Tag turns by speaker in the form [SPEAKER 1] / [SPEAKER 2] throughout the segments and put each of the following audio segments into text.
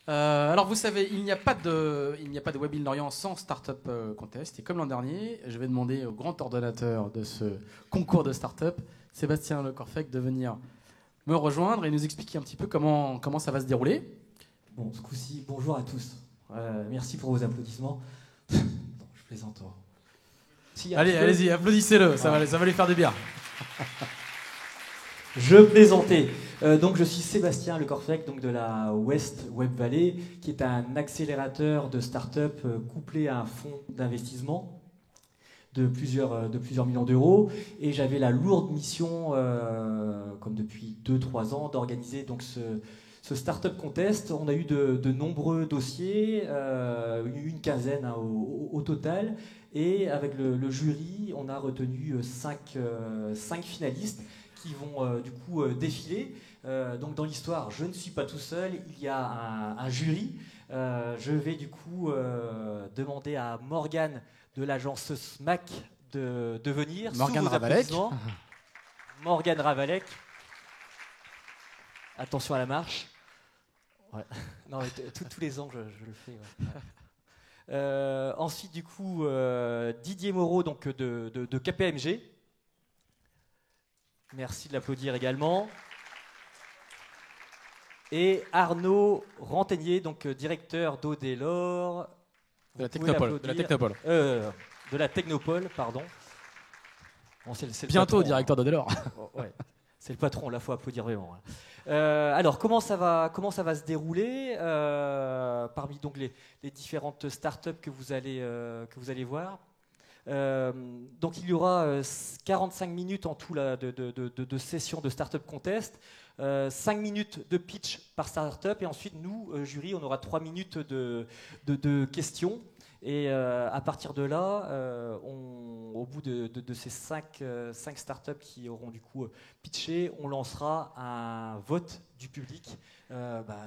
[SPEAKER 1] Alors vous savez, il n'y a pas de Web in Lorient sans Startup Contest. Et comme l'an dernier, je vais demander au grand ordonnateur de ce concours de Startup, Sébastien Lecorfec, de venir me rejoindre et nous expliquer un petit peu comment ça va se dérouler.
[SPEAKER 2] Bon, ce coup-ci, bonjour à tous. Merci pour vos applaudissements. Non, je plaisante. Si,
[SPEAKER 1] Allez-y, applaudissez-le, ça va lui faire du bien.
[SPEAKER 2] Je plaisantais. Donc, je suis Sébastien Lecorfec, donc de la West Web Valley, qui est un accélérateur de start-up couplé à un fonds d'investissement de plusieurs millions d'euros. Et j'avais la lourde mission, comme depuis 2-3 ans, d'organiser donc ce Startup Contest. On a eu de nombreux dossiers, une quinzaine au total. Et avec le jury, on a retenu 5 finalistes qui vont du coup défiler. Donc dans l'histoire, je ne suis pas tout seul, il y a un jury. Je vais du coup demander à Morgane de l'agence SMAC de venir.
[SPEAKER 1] Morgane Ravalec.
[SPEAKER 2] Morgane Ravalec. Attention à la marche. Ouais. Non, tous les ans, je le fais. Ouais. Ensuite, du coup, Didier Moreau donc, de KPMG. Merci de l'applaudir également. Et Arnaud Rantenier, donc directeur d'Audelor.
[SPEAKER 1] De la Technopole.
[SPEAKER 2] De la Technopole, pardon. Bon, c'est
[SPEAKER 1] bientôt
[SPEAKER 2] patron,
[SPEAKER 1] directeur d'Audelor.
[SPEAKER 2] Ouais. C'est le patron, là, il faut applaudir vraiment. Alors, comment ça va se dérouler parmi donc, les différentes startups que vous allez voir. Donc il y aura 45 minutes en tout là, de session de Startup Contest, 5 minutes de pitch par startup et ensuite nous, jury, on aura 3 minutes de questions et à partir de là, au bout de ces 5 startups qui auront du coup pitché, on lancera un vote du public.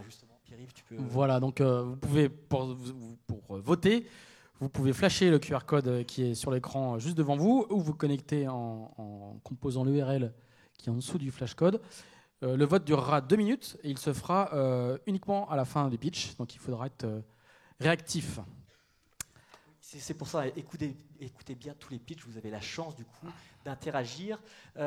[SPEAKER 2] Justement, Pierre-Yves, tu peux...
[SPEAKER 1] Voilà, donc vous pouvez, pour voter, vous pouvez flasher le QR code qui est sur l'écran juste devant vous ou vous connecter en composant l'URL qui est en dessous du flash code. Le vote durera 2 minutes et il se fera uniquement à la fin du pitch, donc il faudra être réactif.
[SPEAKER 2] C'est pour ça, écoutez bien tous les pitchs, vous avez la chance du coup d'interagir. Donc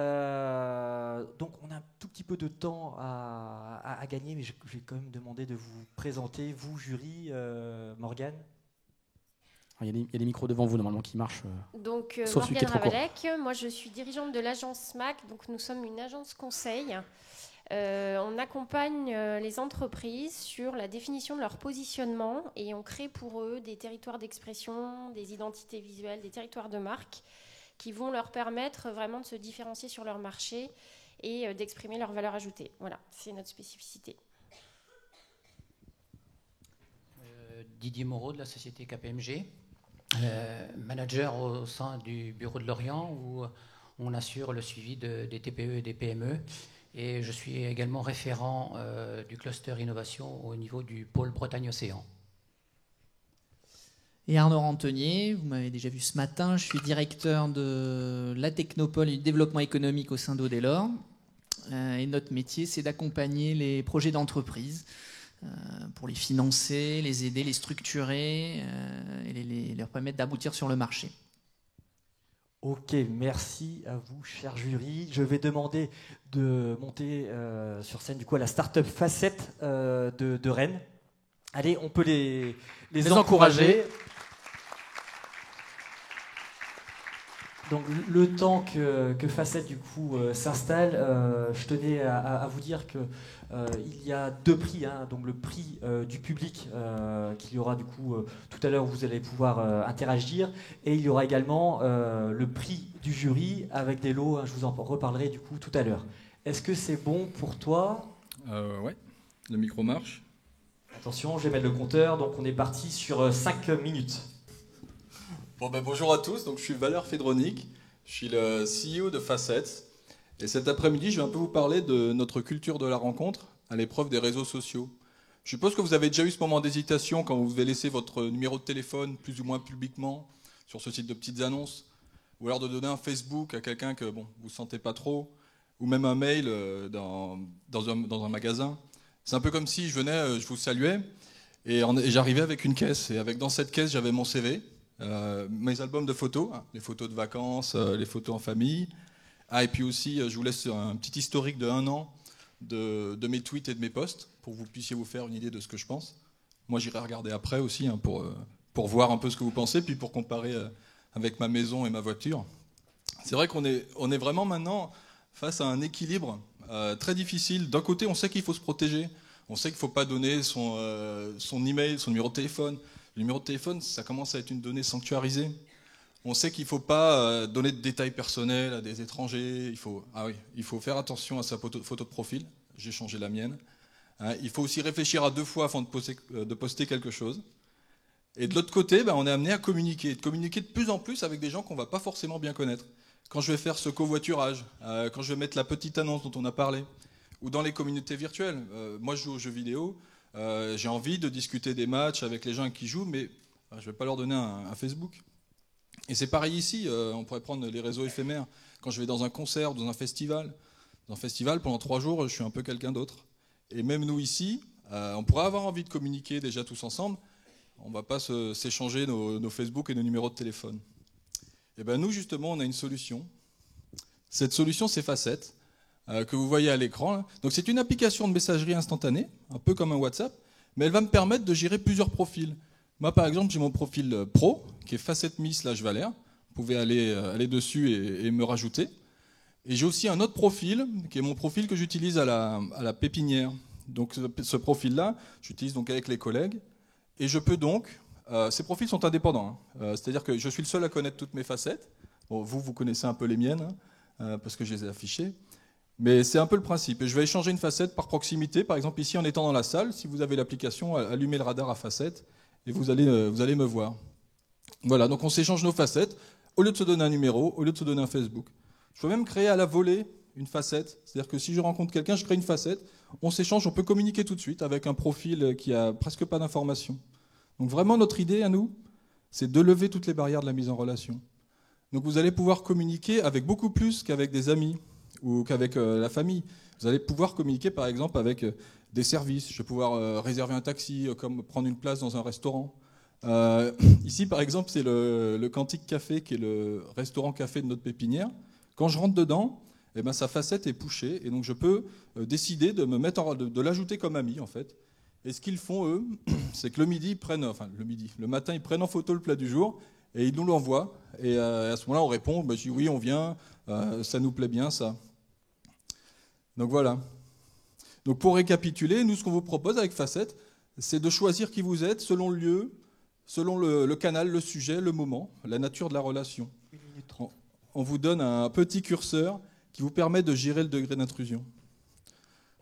[SPEAKER 2] on a un tout petit peu de temps à gagner, mais je vais quand même demander de vous présenter, vous jury, Morgane.
[SPEAKER 1] Il y a des micros devant vous normalement qui marchent.
[SPEAKER 3] Donc
[SPEAKER 1] Morgane
[SPEAKER 3] Ravalec, moi je suis dirigeante de l'agence SMAC, donc nous sommes une agence conseil. On accompagne les entreprises sur la définition de leur positionnement et on crée pour eux des territoires d'expression, des identités visuelles, des territoires de marque qui vont leur permettre vraiment de se différencier sur leur marché et d'exprimer leur valeur ajoutée. Voilà, c'est notre spécificité.
[SPEAKER 4] Didier Moreau de la société KPMG, manager au sein du bureau de Lorient où on assure le suivi des TPE et des PME. Et je suis également référent du cluster innovation au niveau du pôle Bretagne-Océan.
[SPEAKER 5] Et Arnaud Rantenier, vous m'avez déjà vu ce matin, je suis directeur de la Technopole et du développement économique au sein d'Audelor. Et notre métier, c'est d'accompagner les projets d'entreprise pour les financer, les aider, les structurer et leur permettre d'aboutir sur le marché.
[SPEAKER 2] Ok, merci à vous, cher jury. Je vais demander de monter sur scène du coup à la Startup Facette de Rennes. Allez, on peut les encourager. Donc le temps que Facette du coup s'installe, je tenais à vous dire que il y a 2 prix, hein, donc le prix du public qu'il y aura du coup tout à l'heure où vous allez pouvoir interagir, et il y aura également le prix du jury avec des lots, hein, je vous en reparlerai du coup tout à l'heure. Est-ce que c'est bon pour toi ?
[SPEAKER 6] Ouais, le micro marche.
[SPEAKER 2] Attention, je vais mettre le compteur, donc on est parti sur 5 minutes.
[SPEAKER 6] Bon, bonjour à tous, donc je suis Valère Fédronic, je suis le CEO de Facets. Et cet après-midi, je vais un peu vous parler de notre culture de la rencontre à l'épreuve des réseaux sociaux. Je suppose que vous avez déjà eu ce moment d'hésitation quand vous avez laissé votre numéro de téléphone plus ou moins publiquement sur ce site de petites annonces, ou alors de donner un Facebook à quelqu'un que vous ne sentez pas trop, ou même un mail dans un magasin. C'est un peu comme si je venais, je vous saluais, Et j'arrivais avec une caisse. Et dans cette caisse, j'avais mon CV, mes albums de photos, hein, les photos de vacances, les photos en famille. Et puis aussi, je vous laisse un petit historique de 1 an de mes tweets et de mes posts pour que vous puissiez vous faire une idée de ce que je pense. Moi, j'irai regarder après aussi hein, pour voir un peu ce que vous pensez, puis pour comparer avec ma maison et ma voiture. C'est vrai qu'on est vraiment maintenant face à un équilibre très difficile. D'un côté, on sait qu'il faut se protéger. On sait qu'il ne faut pas donner son email, son numéro de téléphone. Le numéro de téléphone, ça commence à être une donnée sanctuarisée. On sait qu'il ne faut pas donner de détails personnels à des étrangers. Il faut faire attention à sa photo de profil. J'ai changé la mienne. Hein, il faut aussi réfléchir à 2 fois avant de poster quelque chose. Et de l'autre côté, on est amené à communiquer de plus en plus avec des gens qu'on ne va pas forcément bien connaître. Quand je vais faire ce covoiturage, quand je vais mettre la petite annonce dont on a parlé, ou dans les communautés virtuelles. Moi, je joue aux jeux vidéo. J'ai envie de discuter des matchs avec les gens qui jouent, mais je ne vais pas leur donner un Facebook. Et c'est pareil ici. On pourrait prendre les réseaux éphémères. Quand je vais dans un concert, dans un festival, pendant 3 jours, je suis un peu quelqu'un d'autre. Et même nous ici, on pourrait avoir envie de communiquer déjà tous ensemble. On ne va pas s'échanger nos Facebook et nos numéros de téléphone. Et bien nous, justement, on a une solution. Cette solution, c'est Facette, que vous voyez à l'écran. Là. Donc c'est une application de messagerie instantanée, un peu comme un WhatsApp, mais elle va me permettre de gérer plusieurs profils. Moi, par exemple, j'ai mon profil pro, qui est FacetMe/Valère. Vous pouvez aller dessus et me rajouter. Et j'ai aussi un autre profil, qui est mon profil que j'utilise à la pépinière. Donc ce profil-là, j'utilise donc avec les collègues. Et je peux donc... ces profils sont indépendants. Hein. C'est-à-dire que je suis le seul à connaître toutes mes facettes. Bon, vous connaissez un peu les miennes, hein, parce que je les ai affichées. Mais c'est un peu le principe. Et je vais échanger une facette par proximité. Par exemple, ici, en étant dans la salle, si vous avez l'application, allumez le radar à facettes et vous allez me voir. Voilà, donc on s'échange nos facettes. Au lieu de se donner un numéro, au lieu de se donner un Facebook. Je peux même créer à la volée une facette. C'est-à-dire que si je rencontre quelqu'un, je crée une facette. On s'échange, on peut communiquer tout de suite avec un profil qui a presque pas d'informations. Donc vraiment, notre idée à nous, c'est de lever toutes les barrières de la mise en relation. Donc vous allez pouvoir communiquer avec beaucoup plus qu'avec des amis ou qu'avec la famille. Vous allez pouvoir communiquer par exemple avec des services. Je vais pouvoir réserver un taxi, comme prendre une place dans un restaurant. Ici par exemple, c'est le Quantique Café qui est le restaurant-café de notre pépinière. Quand je rentre dedans, sa facette est pushée et donc je peux décider de de l'ajouter comme ami en fait. Et ce qu'ils font, eux, c'est que le matin, ils prennent en photo le plat du jour et ils nous l'envoient. Et à ce moment-là, on répond, je dis oui, on vient, ça nous plaît bien, ça. Donc voilà. Donc pour récapituler, nous, ce qu'on vous propose avec Facette, c'est de choisir qui vous êtes selon le lieu, selon le canal, le sujet, le moment, la nature de la relation. On vous donne un petit curseur qui vous permet de gérer le degré d'intrusion.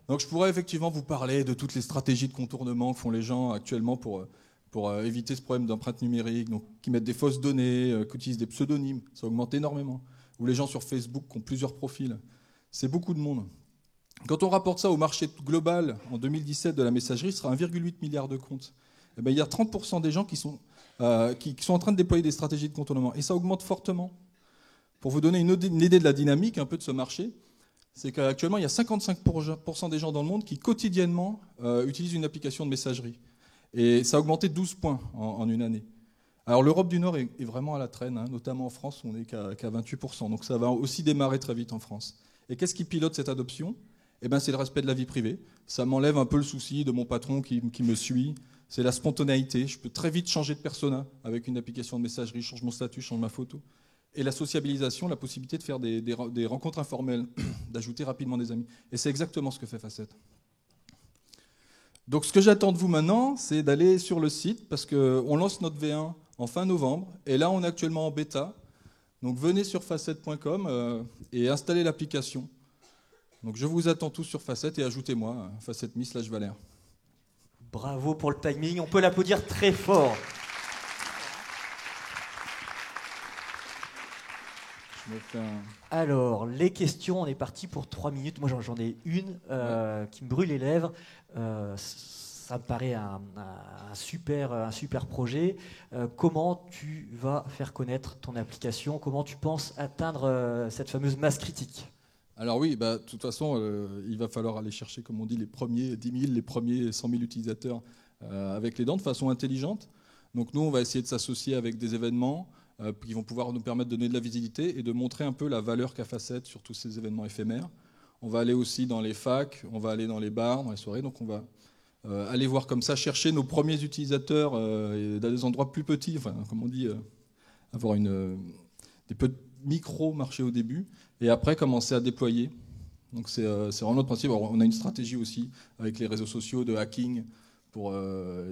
[SPEAKER 6] Donc je pourrais effectivement vous parler de toutes les stratégies de contournement que font les gens actuellement pour éviter ce problème d'empreinte numérique, donc qui mettent des fausses données, qui utilisent des pseudonymes, ça augmente énormément. Ou les gens sur Facebook qui ont plusieurs profils. C'est beaucoup de monde. Quand on rapporte ça au marché global en 2017 de la messagerie, ce sera 1,8 milliard de comptes. Et il y a 30% des gens qui sont en train de déployer des stratégies de contournement. Et ça augmente fortement. Pour vous donner une idée de la dynamique un peu de ce marché, c'est qu'actuellement, il y a 55% des gens dans le monde qui quotidiennement utilisent une application de messagerie. Et ça a augmenté de 12 points en une année. Alors l'Europe du Nord est vraiment à la traîne, hein, notamment en France, on n'est qu'à 28%. Donc ça va aussi démarrer très vite en France. Et qu'est-ce qui pilote cette adoption ? C'est le respect de la vie privée. Ça m'enlève un peu le souci de mon patron qui me suit. C'est la spontanéité. Je peux très vite changer de persona avec une application de messagerie, je change mon statut, je change ma photo. Et la sociabilisation, la possibilité de faire des rencontres informelles, d'ajouter rapidement des amis. Et c'est exactement ce que fait Facette. Donc ce que j'attends de vous maintenant, c'est d'aller sur le site, parce qu'on lance notre V1 en fin novembre, et là on est actuellement en bêta. Donc venez sur facette.com et installez l'application. Donc je vous attends tous sur Facette et ajoutez-moi, FacetMe/Valère.
[SPEAKER 2] Bravo pour le timing, on peut l'applaudir très fort. Alors, les questions, on est parti pour 3 minutes. Moi, j'en ai une qui me brûle les lèvres. Ça me paraît un super projet. Comment tu vas faire connaître ton application ? Comment tu penses atteindre cette fameuse masse critique ?
[SPEAKER 6] Alors oui, de toute façon, il va falloir aller chercher, comme on dit, les premiers 10 000, les premiers 100 000 utilisateurs avec les dents de façon intelligente. Donc nous, on va essayer de s'associer avec des événements qui vont pouvoir nous permettre de donner de la visibilité et de montrer un peu la valeur qu'a Facette sur tous ces événements éphémères. On va aller aussi dans les facs, on va aller dans les bars, dans les soirées, donc on va aller voir comme ça, chercher nos premiers utilisateurs dans des endroits plus petits, enfin, comme on dit, avoir des micro-marchés au début, et après commencer à déployer. Donc c'est vraiment notre principe. Alors, on a une stratégie aussi avec les réseaux sociaux de hacking, pour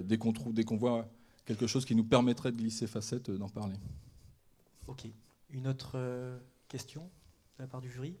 [SPEAKER 6] dès qu'on voit quelque chose qui nous permettrait de glisser Facette, d'en parler.
[SPEAKER 2] Ok. Une autre question de la part du jury ?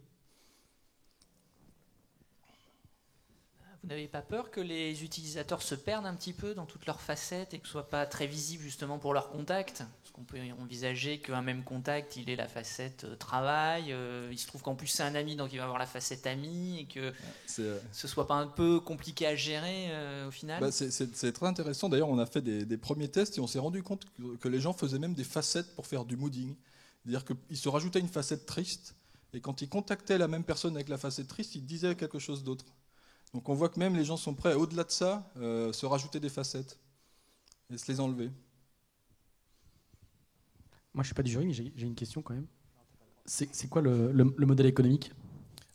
[SPEAKER 5] Vous n'avez pas peur que les utilisateurs se perdent un petit peu dans toutes leurs facettes et que ce ne soit pas très visible justement pour leurs contacts ? Parce qu'on peut envisager qu'un même contact, il ait la facette travail, il se trouve qu'en plus c'est un ami, donc il va avoir la facette ami, et que ce ne soit pas un peu compliqué à gérer au final.
[SPEAKER 6] C'est très intéressant. D'ailleurs, on a fait des premiers tests et on s'est rendu compte que les gens faisaient même des facettes pour faire du mooding. C'est-à-dire qu'ils se rajoutaient une facette triste, et quand ils contactaient la même personne avec la facette triste, ils disaient quelque chose d'autre. Donc on voit que même les gens sont prêts, au-delà de ça, se rajouter des facettes et se les enlever.
[SPEAKER 1] Moi, je ne suis pas du jury, mais j'ai une question quand même. C'est quoi le modèle économique ?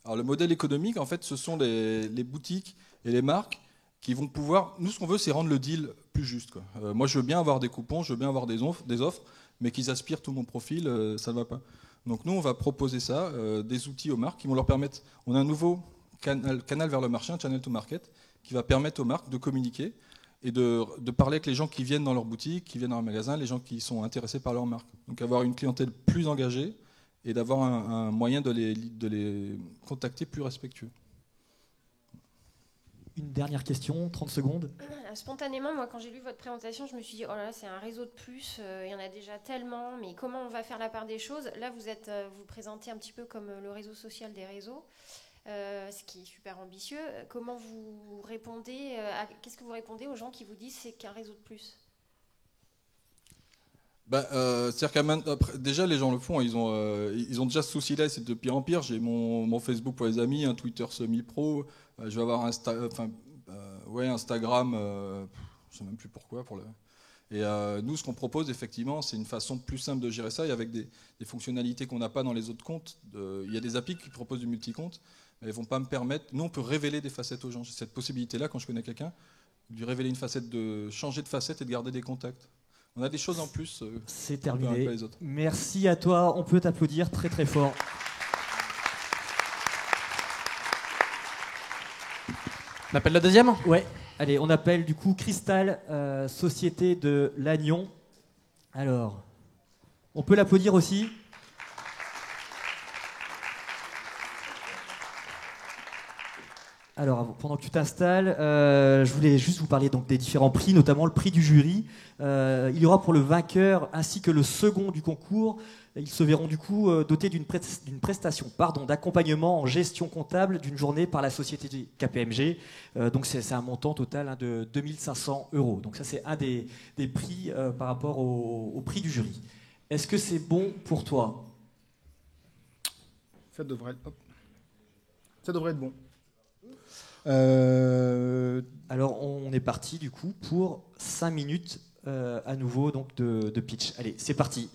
[SPEAKER 6] Alors le modèle économique, en fait, ce sont les boutiques et les marques qui vont pouvoir... Nous, ce qu'on veut, c'est rendre le deal plus juste, quoi. Moi, je veux bien avoir des coupons, je veux bien avoir des offres, mais qu'ils aspirent tout mon profil, ça ne va pas. Donc nous, on va proposer ça, des outils aux marques qui vont leur permettre... On a un nouveau canal vers le marché, un channel to market, qui va permettre aux marques de communiquer et de parler avec les gens qui viennent dans leur boutique, qui viennent dans leur magasin, les gens qui sont intéressés par leur marque. Donc avoir une clientèle plus engagée et d'avoir un moyen de les contacter plus respectueux.
[SPEAKER 2] Une dernière question, 30 secondes.
[SPEAKER 3] Spontanément, moi, quand j'ai lu votre présentation, je me suis dit, oh là là, c'est un réseau de plus, il y en a déjà tellement, mais comment on va faire la part des choses ? Là, vous présentez un petit peu comme le réseau social des réseaux. Ce qui est super ambitieux. Comment vous répondez qu'est-ce que vous répondez aux gens qui vous disent c'est qu'un réseau de plus ?
[SPEAKER 6] C'est-à-dire qu'après, déjà les gens le font, ils ont déjà ce souci-là, c'est de pire en pire. J'ai mon Facebook pour les amis, un Twitter semi-pro, je vais avoir Instagram, je sais même plus pourquoi. Et nous, ce qu'on propose effectivement, c'est une façon plus simple de gérer ça, et avec des fonctionnalités qu'on n'a pas dans les autres comptes. Il y a des applis qui proposent du multi-compte, mais elles ne vont pas me permettre... Nous, on peut révéler des facettes aux gens. J'ai cette possibilité-là, quand je connais quelqu'un, de lui révéler une facette, de changer de facette et de garder des contacts. On a des choses en plus.
[SPEAKER 2] C'est terminé. Les autres. Merci à toi. On peut t'applaudir très très fort.
[SPEAKER 1] On appelle la deuxième ?
[SPEAKER 2] Ouais. Allez, on appelle du coup Cristal, Société de Lannion. Alors, on peut l'applaudir aussi. Alors, pendant que tu t'installes, je voulais juste vous parler donc des différents prix, notamment le prix du jury. Il y aura pour le vainqueur ainsi que le second du concours. Ils se verront du coup dotés d'une prestation d'accompagnement en gestion comptable d'une journée par la société KPMG. Donc c'est un montant total de 2500 €. Donc ça c'est un des prix par rapport au prix du jury. Est-ce que c'est bon pour toi ?
[SPEAKER 7] Ça devrait être bon.
[SPEAKER 2] Alors on est parti du coup pour 5 minutes à nouveau donc de pitch. Allez, c'est parti.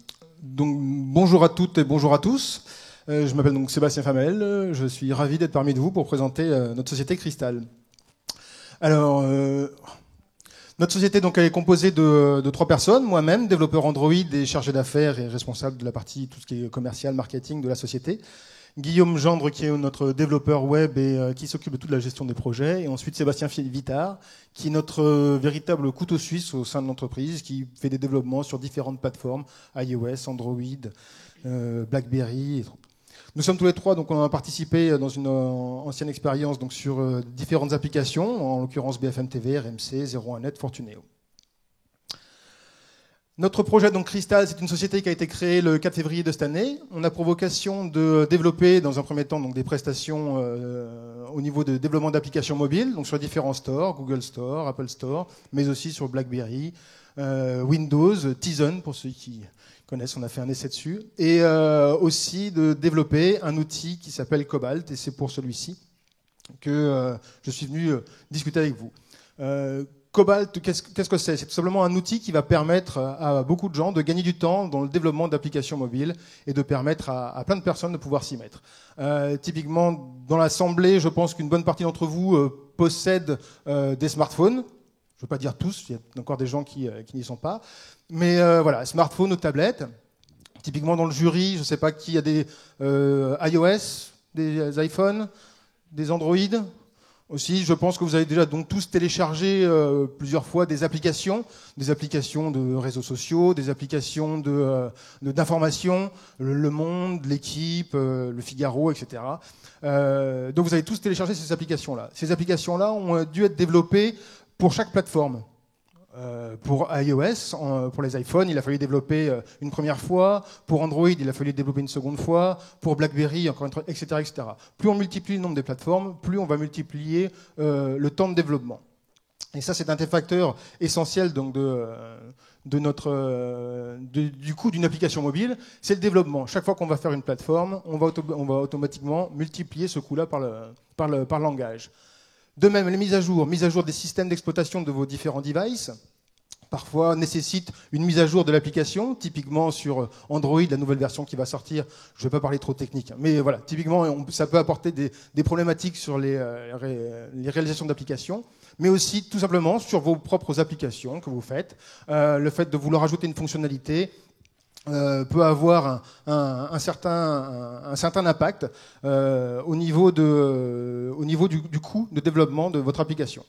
[SPEAKER 7] Donc bonjour à toutes et bonjour à tous. Je m'appelle donc Sébastien Famel. Je suis ravi d'être parmi vous pour présenter notre société Cristal. Alors notre société donc elle est composée de 3 personnes, moi-même, développeur Android et chargé d'affaires et responsable de la partie tout ce qui est commercial, marketing de la société. Guillaume Gendre qui est notre développeur web et qui s'occupe de toute la gestion des projets. Et ensuite Sébastien Vitard qui est notre véritable couteau suisse au sein de l'entreprise, qui fait des développements sur différentes plateformes, iOS, Android, BlackBerry. Nous sommes tous les 3, donc on a participé dans une ancienne expérience donc sur différentes applications, en l'occurrence BFM TV, RMC, 01net, Fortuneo. Notre projet, donc Cristal, c'est une société qui a été créée le 4 février de cette année. On a pour vocation de développer, dans un premier temps, donc, des prestations au niveau de développement d'applications mobiles, donc sur différents stores, Google Store, Apple Store, mais aussi sur BlackBerry, Windows, Tizen, pour ceux qui connaissent, on a fait un essai dessus, et aussi de développer un outil qui s'appelle Cobalt, et c'est pour celui-ci que je suis venu discuter avec vous. Cobalt, qu'est-ce que c'est? C'est tout simplement un outil qui va permettre à beaucoup de gens de gagner du temps dans le développement d'applications mobiles et de permettre à plein de personnes de pouvoir s'y mettre. Typiquement, dans l'Assemblée, je pense qu'une bonne partie d'entre vous possèdent des smartphones. Je ne veux pas dire tous, il y a encore des gens qui n'y sont pas. Mais voilà, smartphones ou tablettes. Typiquement dans le jury, je ne sais pas qui a des iOS, des iPhones, des Android. Aussi, je pense que vous avez déjà donc tous téléchargé plusieurs fois des applications de réseaux sociaux, des applications d'information, Le Monde, L'Équipe, Le Figaro, etc. Donc vous avez tous téléchargé ces applications-là. Ces applications-là ont dû être développées pour chaque plateforme. Pour iOS, pour les iPhones, il a fallu développer une première fois. Pour Android, il a fallu développer une seconde fois. Pour BlackBerry, encore une fois, etc., etc. Plus on multiplie le nombre des plateformes, plus on va multiplier le temps de développement. Et ça, c'est un des facteurs essentiels donc, du coût d'une application mobile, c'est le développement. Chaque fois qu'on va faire une plateforme, on va automatiquement multiplier ce coût-là par langage. De même, les mises à jour des systèmes d'exploitation de vos différents devices, parfois nécessitent une mise à jour de l'application. Typiquement sur Android, la nouvelle version qui va sortir, je ne vais pas parler trop technique, mais voilà, typiquement, ça peut apporter des problématiques sur les réalisations d'applications, mais aussi tout simplement sur vos propres applications que vous faites. Le fait de vouloir ajouter une fonctionnalité peut avoir un certain impact au niveau du coût de développement de votre application.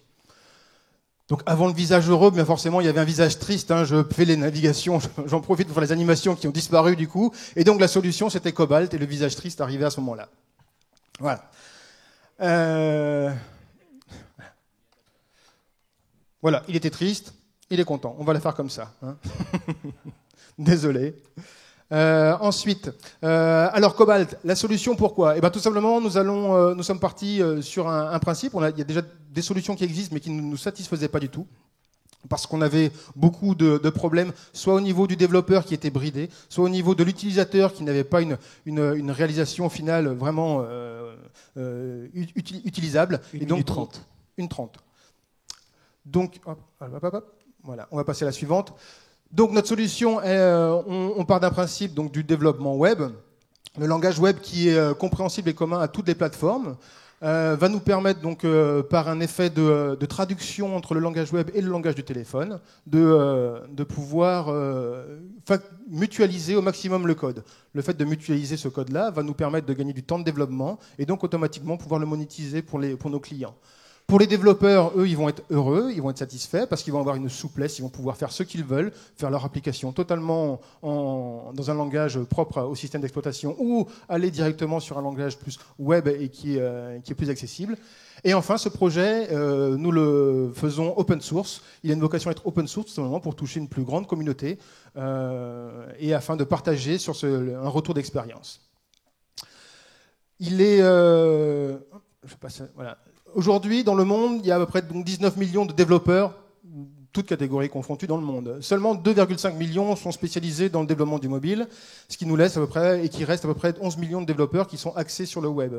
[SPEAKER 7] Donc avant le visage heureux, bien forcément, il y avait un visage triste. Je fais les navigations, j'en profite pour faire les animations qui ont disparu du coup. Et donc la solution, c'était Cobalt, et le visage triste arrivait à ce moment-là. Voilà. Voilà, il était triste, il est content. On va la faire comme ça. Désolé. Ensuite, alors Cobalt, la solution pourquoi? Tout simplement, nous sommes partis sur un principe. Il y a déjà des solutions qui existent, mais qui ne nous satisfaisaient pas du tout, parce qu'on avait beaucoup de problèmes, soit au niveau du développeur qui était bridé, soit au niveau de l'utilisateur qui n'avait pas une réalisation finale vraiment utilisable.
[SPEAKER 2] Une minute 30.
[SPEAKER 7] Une 30. Donc, voilà, on va passer à la suivante. Donc notre solution, on part d'un principe donc, du développement web. Le langage web qui est compréhensible et commun à toutes les plateformes va nous permettre, donc, par un effet de traduction entre le langage web et le langage du téléphone, de pouvoir mutualiser au maximum le code. Le fait de mutualiser ce code-là va nous permettre de gagner du temps de développement et donc automatiquement pouvoir le monétiser pour nos clients. Pour les développeurs, eux, ils vont être heureux, ils vont être satisfaits parce qu'ils vont avoir une souplesse, ils vont pouvoir faire ce qu'ils veulent, faire leur application totalement dans un langage propre au système d'exploitation ou aller directement sur un langage plus web et qui est plus accessible. Et enfin, ce projet, nous le faisons open source. Il a une vocation à être open source tout simplement pour toucher une plus grande communauté et afin de partager sur un retour d'expérience. Il est... je passe, voilà. Aujourd'hui, dans le monde, il y a à peu près 19 millions de développeurs, toutes catégories confondues dans le monde. Seulement 2,5 millions sont spécialisés dans le développement du mobile, ce qui nous laisse à peu près, et qui reste à peu près 11 millions de développeurs qui sont axés sur le web.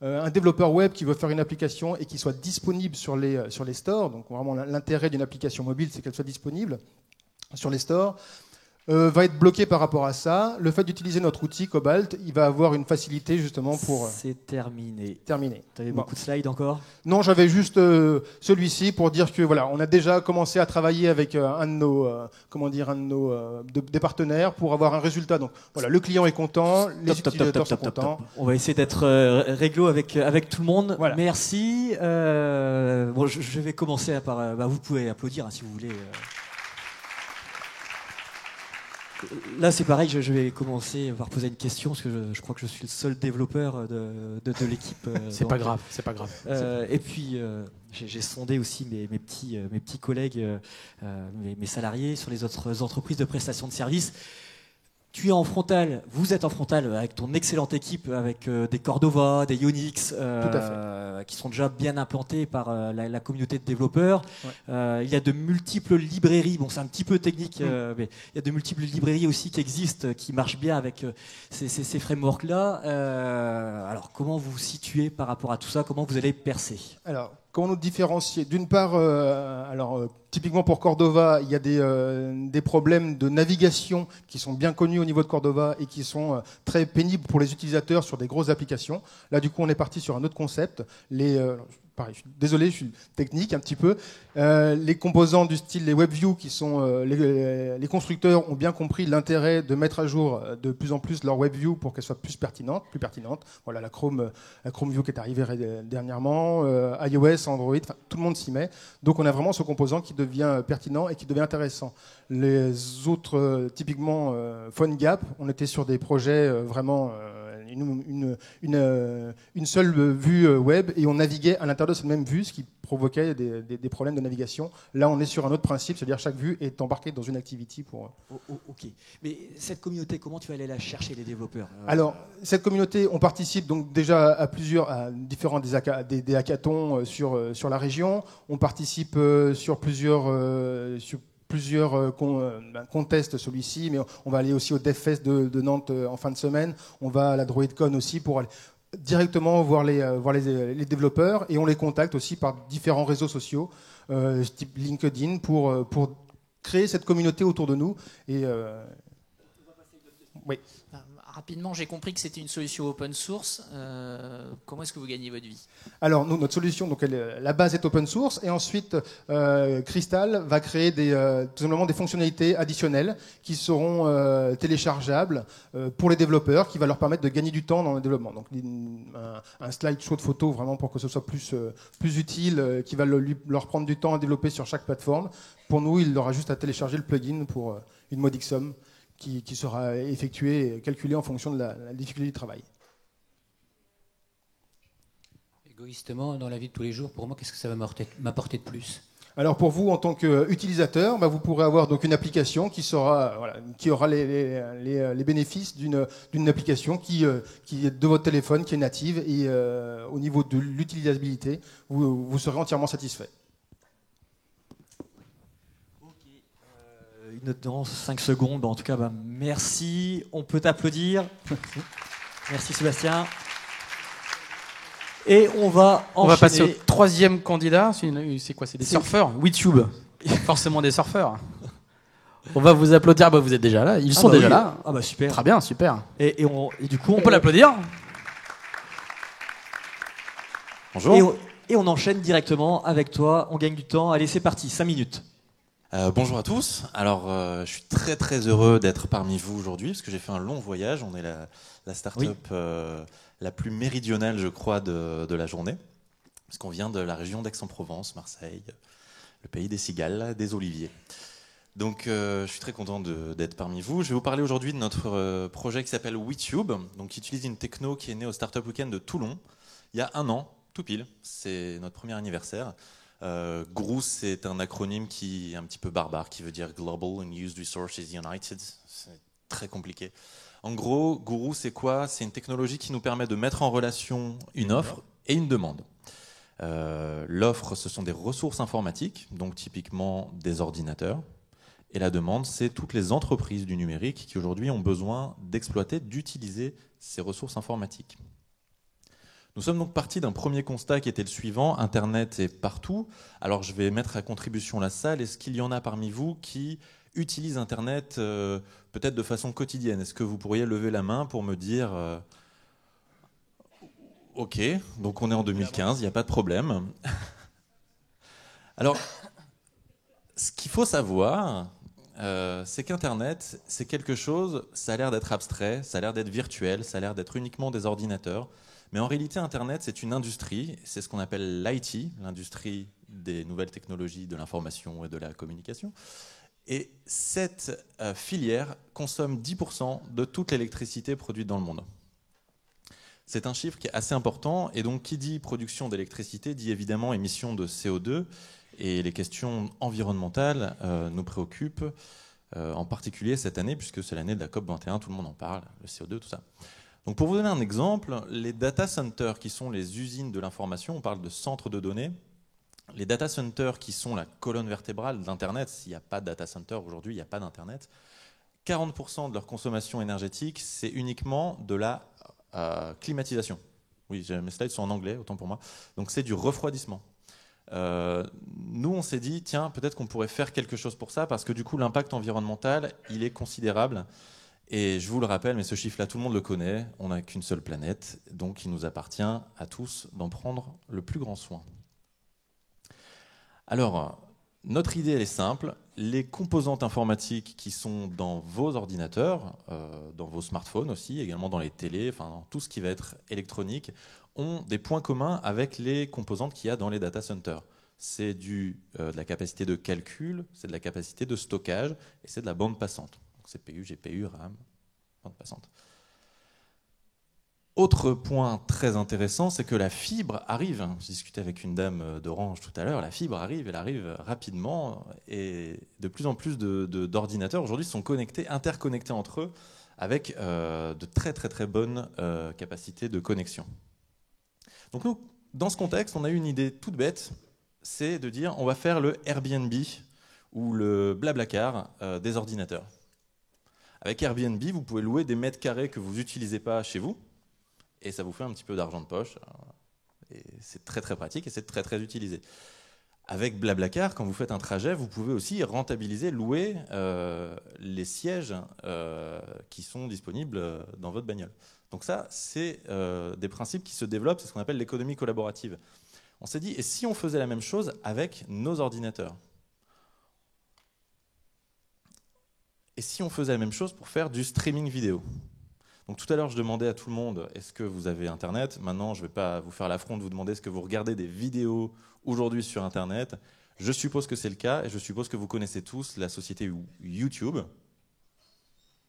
[SPEAKER 7] Un développeur web qui veut faire une application et qui soit disponible sur les stores, donc vraiment l'intérêt d'une application mobile, c'est qu'elle soit disponible sur les stores, va être bloqué par rapport à ça. Le fait d'utiliser notre outil Cobalt, il va avoir une facilité justement pour...
[SPEAKER 2] C'est terminé.
[SPEAKER 7] Terminé.
[SPEAKER 2] Tu avais beaucoup de slides encore?
[SPEAKER 7] Non, j'avais juste celui-ci pour dire que voilà, on a déjà commencé à travailler avec un de nos partenaires pour avoir un résultat. Donc voilà, le client est content, les utilisateurs sont contents.
[SPEAKER 2] On va essayer d'être réglo avec tout le monde. Voilà. Merci. Bon, je vais commencer par... vous pouvez applaudir si vous voulez. Là, c'est pareil, je vais commencer par poser une question, parce que je crois que je suis le seul développeur de l'équipe.
[SPEAKER 1] C'est pas grave, c'est pas grave.
[SPEAKER 2] Et puis, j'ai sondé aussi mes petits collègues, mes salariés sur les autres entreprises de prestation de services. Tu es en frontal, vous êtes en frontal avec ton excellente équipe, avec des Cordova, des Unix, qui sont déjà bien implantés par la communauté de développeurs. Ouais. Il y a de multiples librairies, bon c'est un petit peu technique, mais il y a de multiples librairies aussi qui existent, qui marchent bien avec ces frameworks-là. Alors comment vous vous situez par rapport à tout ça? Comment vous allez percer?
[SPEAKER 7] Alors, comment nous différencier? D'une part, typiquement pour Cordova, il y a des problèmes de navigation qui sont bien connus au niveau de Cordova et qui sont très pénibles pour les utilisateurs sur des grosses applications. Là, du coup, on est parti sur un autre concept. Pareil, désolé, je suis technique un petit peu. Les composants du style les WebView, qui sont les constructeurs ont bien compris l'intérêt de mettre à jour de plus en plus leur WebView pour qu'elle soit plus pertinente. Voilà, la Chrome View qui est arrivée dernièrement, iOS, Android, tout le monde s'y met. Donc on a vraiment ce composant qui devient pertinent et qui devient intéressant. Les autres, typiquement PhoneGap, on était sur des projets vraiment une seule vue web et on naviguait à l'intérieur de cette même vue, ce qui provoquait des problèmes de navigation. Là, on est sur un autre principe, c'est-à-dire chaque vue est embarquée dans une activity pour...
[SPEAKER 2] Ok. Mais cette communauté, comment tu vas aller la chercher, les développeurs?
[SPEAKER 7] Alors, cette communauté, on participe donc déjà à différents des hackathons sur la région. On participe sur plusieurs contests, celui-ci, mais on va aller aussi au DevFest de Nantes en fin de semaine. On va à la DroidCon aussi pour aller directement voir les développeurs, et on les contacte aussi par différents réseaux sociaux, type LinkedIn, pour créer cette communauté autour de nous. Et, oui.
[SPEAKER 5] Rapidement, j'ai compris que c'était une solution open source. Comment est-ce que vous gagnez votre vie?
[SPEAKER 7] Alors, nous, notre solution, donc, la base est open source, et ensuite, Crystal va créer tout simplement des fonctionnalités additionnelles qui seront téléchargeables pour les développeurs, qui va leur permettre de gagner du temps dans le développement. Donc, un slideshow de photos, vraiment pour que ce soit plus utile, qui va leur prendre du temps à développer sur chaque plateforme. Pour nous, il aura juste à télécharger le plugin pour une modique somme qui sera effectuée et calculée en fonction de la difficulté du travail.
[SPEAKER 4] Égoïstement, dans la vie de tous les jours, pour moi, qu'est-ce que ça va m'apporter de plus?
[SPEAKER 7] Alors pour vous, en tant qu'utilisateur, vous pourrez avoir donc une application qui aura les bénéfices d'une application qui est de votre téléphone, qui est native, et au niveau de l'utilisabilité, vous serez entièrement satisfait.
[SPEAKER 2] Une note dans 5 secondes. En tout cas, merci. On peut t'applaudir. Merci Sébastien. Et on va enchaîner.
[SPEAKER 1] On va passer au troisième candidat. C'est quoi? C'est des surfeurs. YouTube. Forcément des surfeurs. On va vous applaudir. Vous êtes déjà là. Ils sont déjà là.
[SPEAKER 2] Ah super.
[SPEAKER 1] Très bien, super.
[SPEAKER 2] Et du coup,
[SPEAKER 1] on peut l'applaudir.
[SPEAKER 2] Bonjour. Et on enchaîne directement avec toi. On gagne du temps. Allez, c'est parti. 5 minutes.
[SPEAKER 8] Bonjour à tous. Alors, je suis très très heureux d'être parmi vous aujourd'hui parce que j'ai fait un long voyage. On est la start-up la plus méridionale, je crois, de la journée, parce qu'on vient de la région d'Aix-en-Provence, Marseille, le pays des cigales, des oliviers. Donc, je suis très content d'être parmi vous. Je vais vous parler aujourd'hui de notre projet qui s'appelle WeTube, donc qui utilise une techno qui est née au Startup Weekend de Toulon il y a 1 an, tout pile. C'est notre premier anniversaire. GRU, c'est un acronyme qui est un petit peu barbare, qui veut dire Global Unused Resources United. C'est très compliqué. En gros, GRU, c'est quoi? C'est une technologie qui nous permet de mettre en relation une offre et une demande. L'offre, ce sont des ressources informatiques, donc typiquement des ordinateurs. Et la demande, c'est toutes les entreprises du numérique qui aujourd'hui ont besoin d'exploiter, d'utiliser ces ressources informatiques. Nous sommes donc partis d'un premier constat qui était le suivant: Internet est partout. Alors je vais mettre à contribution la salle. Est-ce qu'il y en a parmi vous qui utilisent Internet peut-être de façon quotidienne? Est-ce que vous pourriez lever la main pour me dire Ok, donc on est en 2015, il n'y a pas de problème. Alors, ce qu'il faut savoir, c'est qu'Internet, c'est quelque chose, ça a l'air d'être abstrait, ça a l'air d'être virtuel, ça a l'air d'être uniquement des ordinateurs. Mais en réalité, Internet, c'est une industrie, c'est ce qu'on appelle l'IT, l'industrie des nouvelles technologies de l'information et de la communication. Et cette filière consomme 10% de toute l'électricité produite dans le monde. C'est un chiffre qui est assez important, et donc qui dit production d'électricité dit évidemment émission de CO2, et les questions environnementales nous préoccupent, en particulier cette année, puisque c'est l'année de la COP21, tout le monde en parle, le CO2, tout ça. Donc pour vous donner un exemple, les data centers qui sont les usines de l'information, on parle de centres de données, les data centers qui sont la colonne vertébrale d'Internet, s'il n'y a pas de data center aujourd'hui, il n'y a pas d'Internet, 40% de leur consommation énergétique, c'est uniquement de la climatisation. Oui, mes slides sont en anglais, autant pour moi. Donc c'est du refroidissement. Nous, on s'est dit, tiens, peut-être qu'on pourrait faire quelque chose pour ça, parce que du coup, l'impact environnemental, il est considérable. Et je vous le rappelle, mais ce chiffre-là, tout le monde le connaît, on n'a qu'une seule planète, donc il nous appartient à tous d'en prendre le plus grand soin. Alors, notre idée, elle est simple. Les composantes informatiques qui sont dans vos ordinateurs, dans vos smartphones aussi, également dans les télés, enfin dans tout ce qui va être électronique, ont des points communs avec les composantes qu'il y a dans les data centers. C'est de la capacité de calcul, c'est de la capacité de stockage et c'est de la bande passante. Donc CPU, GPU, RAM, bande passante. Autre point très intéressant, c'est que la fibre arrive. Je discutais avec une dame d'Orange tout à l'heure, la fibre arrive, elle arrive rapidement et de plus en plus d'ordinateurs aujourd'hui sont interconnectés entre eux avec de très très très bonnes capacités de connexion. Donc nous, dans ce contexte, on a eu une idée toute bête, c'est de dire on va faire le Airbnb ou le Blablacar des ordinateurs. Avec Airbnb, vous pouvez louer des mètres carrés que vous n'utilisez pas chez vous, et ça vous fait un petit peu d'argent de poche. Et c'est très très pratique et c'est très très utilisé. Avec Blablacar, quand vous faites un trajet, vous pouvez aussi rentabiliser, louer les sièges qui sont disponibles dans votre bagnole. Donc ça, c'est des principes qui se développent, c'est ce qu'on appelle l'économie collaborative. On s'est dit, et si on faisait la même chose avec nos ordinateurs ? Et si on faisait la même chose pour faire du streaming vidéo ? Donc tout à l'heure, je demandais à tout le monde, est-ce que vous avez Internet ? Maintenant, je ne vais pas vous faire l'affront de vous demander, est-ce que vous regardez des vidéos aujourd'hui sur Internet ? Je suppose que c'est le cas, et je suppose que vous connaissez tous la société YouTube,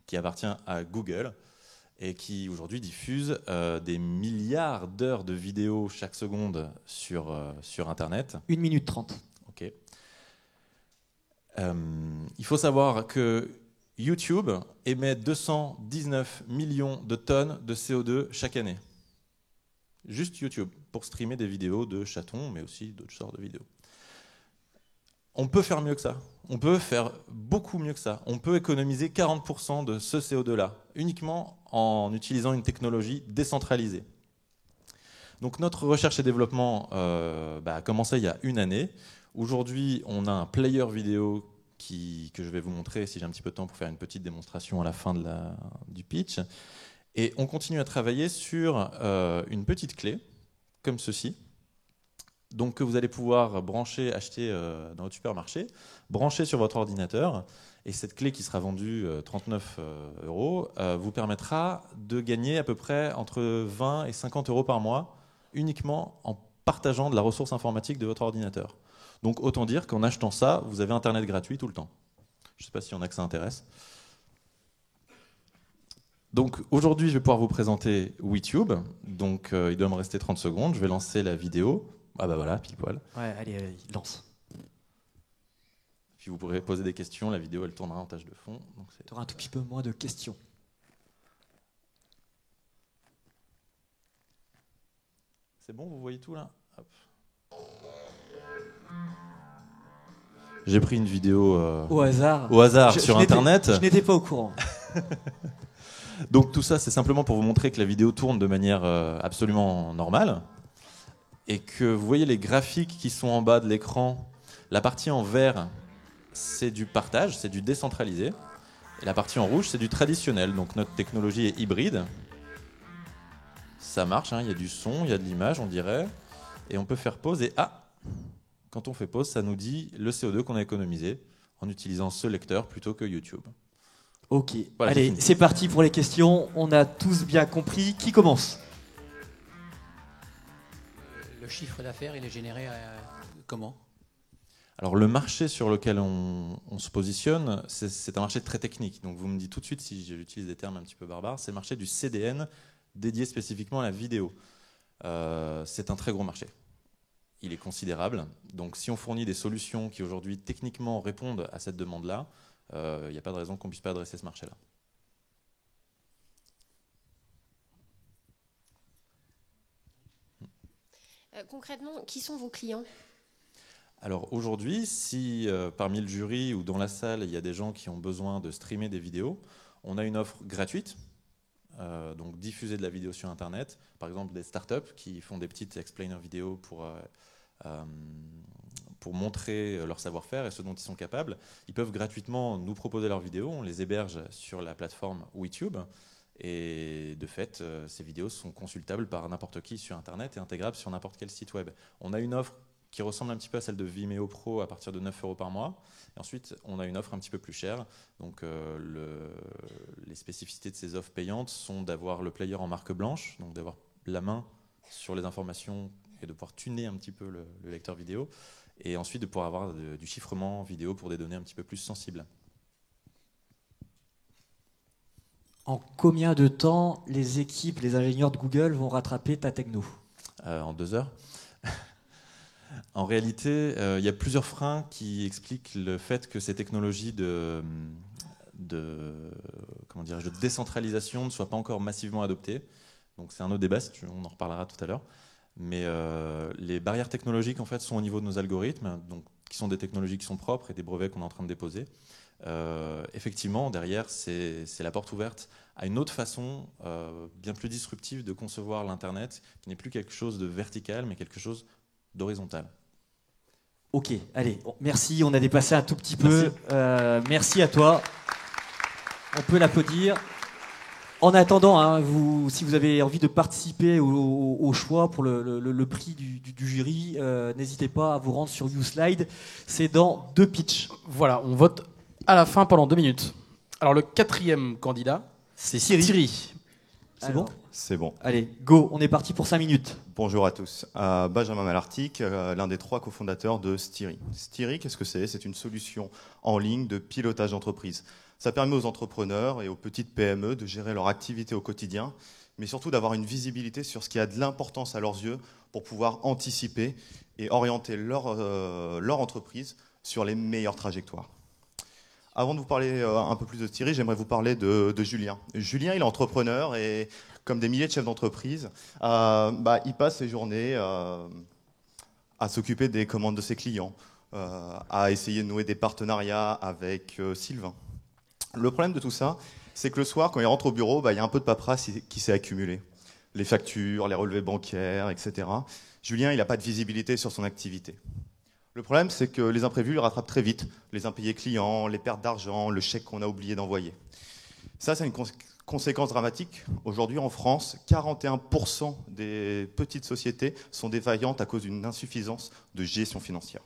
[SPEAKER 8] qui appartient à Google, et qui aujourd'hui diffuse des milliards d'heures de vidéos chaque seconde sur Internet.
[SPEAKER 2] 1 minute 30.
[SPEAKER 8] Ok. Il faut savoir que YouTube émet 219 millions de tonnes de CO2 chaque année. Juste YouTube, pour streamer des vidéos de chatons, mais aussi d'autres sortes de vidéos. On peut faire mieux que ça. On peut faire beaucoup mieux que ça. On peut économiser 40% de ce CO2-là, uniquement en utilisant une technologie décentralisée. Donc notre recherche et développement a commencé il y a 1 année. Aujourd'hui, on a un player vidéo que je vais vous montrer si j'ai un petit peu de temps pour faire une petite démonstration à la fin du pitch. Et on continue à travailler sur une petite clé, comme ceci, donc que vous allez pouvoir acheter dans votre supermarché, brancher sur votre ordinateur. Et cette clé qui sera vendue 39 €, vous permettra de gagner à peu près entre 20 et 50 € par mois, uniquement en partageant de la ressource informatique de votre ordinateur. Donc autant dire qu'en achetant ça, vous avez Internet gratuit tout le temps. Je ne sais pas s'il y en a que ça intéresse. Donc aujourd'hui, je vais pouvoir vous présenter YouTube. Donc il doit me rester 30 secondes. Je vais lancer la vidéo. Ah bah voilà, pile poil.
[SPEAKER 2] Ouais, allez, lance.
[SPEAKER 8] Puis vous pourrez poser des questions. La vidéo, elle tournera en tâche de fond.
[SPEAKER 2] Tu auras un tout petit peu moins de questions.
[SPEAKER 8] C'est bon, vous voyez tout là ? Hop. J'ai pris une vidéo
[SPEAKER 2] au hasard
[SPEAKER 8] sur Internet.
[SPEAKER 2] Je n'étais pas au courant.
[SPEAKER 8] Donc tout ça, c'est simplement pour vous montrer que la vidéo tourne de manière absolument normale et que vous voyez les graphiques qui sont en bas de l'écran. La partie en vert, c'est du partage, c'est du décentralisé. Et la partie en rouge, c'est du traditionnel. Donc notre technologie est hybride. Ça marche, hein, il y a du son, il y a de l'image, on dirait. Et on peut faire pause et quand on fait pause, ça nous dit le CO2 qu'on a économisé en utilisant ce lecteur plutôt que YouTube.
[SPEAKER 2] Ok,
[SPEAKER 8] voilà,
[SPEAKER 2] allez, c'est parti pour les questions. On a tous bien compris. Qui commence ?
[SPEAKER 4] Le chiffre d'affaires, il est généré comment ?
[SPEAKER 8] Alors le marché sur lequel on se positionne, c'est un marché très technique. Donc vous me dites tout de suite si j'utilise des termes un petit peu barbares. C'est le marché du CDN dédié spécifiquement à la vidéo. C'est un très gros marché. Il est considérable. Donc si on fournit des solutions qui aujourd'hui techniquement répondent à cette demande-là, il n'y a pas de raison qu'on ne puisse pas adresser ce marché-là.
[SPEAKER 3] Concrètement, qui sont vos clients ?
[SPEAKER 8] Alors aujourd'hui, si parmi le jury ou dans la salle, il y a des gens qui ont besoin de streamer des vidéos, on a une offre gratuite, donc diffuser de la vidéo sur Internet. Par exemple, des startups qui font des petites explainer vidéos pour pour montrer leur savoir-faire et ce dont ils sont capables. Ils peuvent gratuitement nous proposer leurs vidéos, on les héberge sur la plateforme YouTube, et de fait, ces vidéos sont consultables par n'importe qui sur Internet et intégrables sur n'importe quel site web. On a une offre qui ressemble un petit peu à celle de Vimeo Pro à partir de 9 € par mois. Et ensuite, on a une offre un petit peu plus chère. Donc, les spécificités de ces offres payantes sont d'avoir le player en marque blanche, donc d'avoir la main sur les informations et de pouvoir tuner un petit peu le lecteur vidéo. Et ensuite, de pouvoir avoir du chiffrement vidéo pour des données un petit peu plus sensibles.
[SPEAKER 2] En combien de temps les équipes, les ingénieurs de Google vont rattraper ta techno?
[SPEAKER 8] En 2 heures. En réalité, il y a plusieurs freins qui expliquent le fait que ces technologies de décentralisation ne soient pas encore massivement adoptées. Donc c'est un autre débat, on en reparlera tout à l'heure. Mais les barrières technologiques en fait, sont au niveau de nos algorithmes, donc, qui sont des technologies qui sont propres et des brevets qu'on est en train de déposer. Effectivement, derrière, c'est la porte ouverte à une autre façon bien plus disruptive de concevoir l'Internet, qui n'est plus quelque chose de vertical, mais quelque chose d'horizontal.
[SPEAKER 2] Ok, allez, merci, on a dépassé un tout petit peu. Merci à toi. On peut l'applaudir. En attendant, hein, si vous avez envie de participer au choix pour le prix du jury, n'hésitez pas à vous rendre sur YouSlide. C'est dans 2 pitchs.
[SPEAKER 1] Voilà, on vote à la fin pendant 2 minutes. Alors le 4e candidat, c'est Thierry.
[SPEAKER 2] C'est bon ?
[SPEAKER 9] C'est bon.
[SPEAKER 2] Allez, go, on est parti pour 5 minutes.
[SPEAKER 9] Bonjour à tous. Benjamin Malartic, l'un des 3 cofondateurs de Styri. Styri, qu'est-ce que c'est ? C'est une solution en ligne de pilotage d'entreprise. Ça permet aux entrepreneurs et aux petites PME de gérer leur activité au quotidien, mais surtout d'avoir une visibilité sur ce qui a de l'importance à leurs yeux pour pouvoir anticiper et orienter leur entreprise sur les meilleures trajectoires. Avant de vous parler un peu plus de Styri, j'aimerais vous parler de Julien. Julien, il est entrepreneur et comme des milliers de chefs d'entreprise, il passe ses journées à s'occuper des commandes de ses clients, à essayer de nouer des partenariats avec Sylvain. Le problème de tout ça, c'est que le soir, quand il rentre au bureau, il y a un peu de paperasse qui s'est accumulée. Les factures, les relevés bancaires, etc. Julien, il n'a pas de visibilité sur son activité. Le problème, c'est que les imprévus le rattrapent très vite. Les impayés clients, les pertes d'argent, le chèque qu'on a oublié d'envoyer. Ça, c'est une conséquence dramatique. Aujourd'hui, en France, 41% des petites sociétés sont défaillantes à cause d'une insuffisance de gestion financière.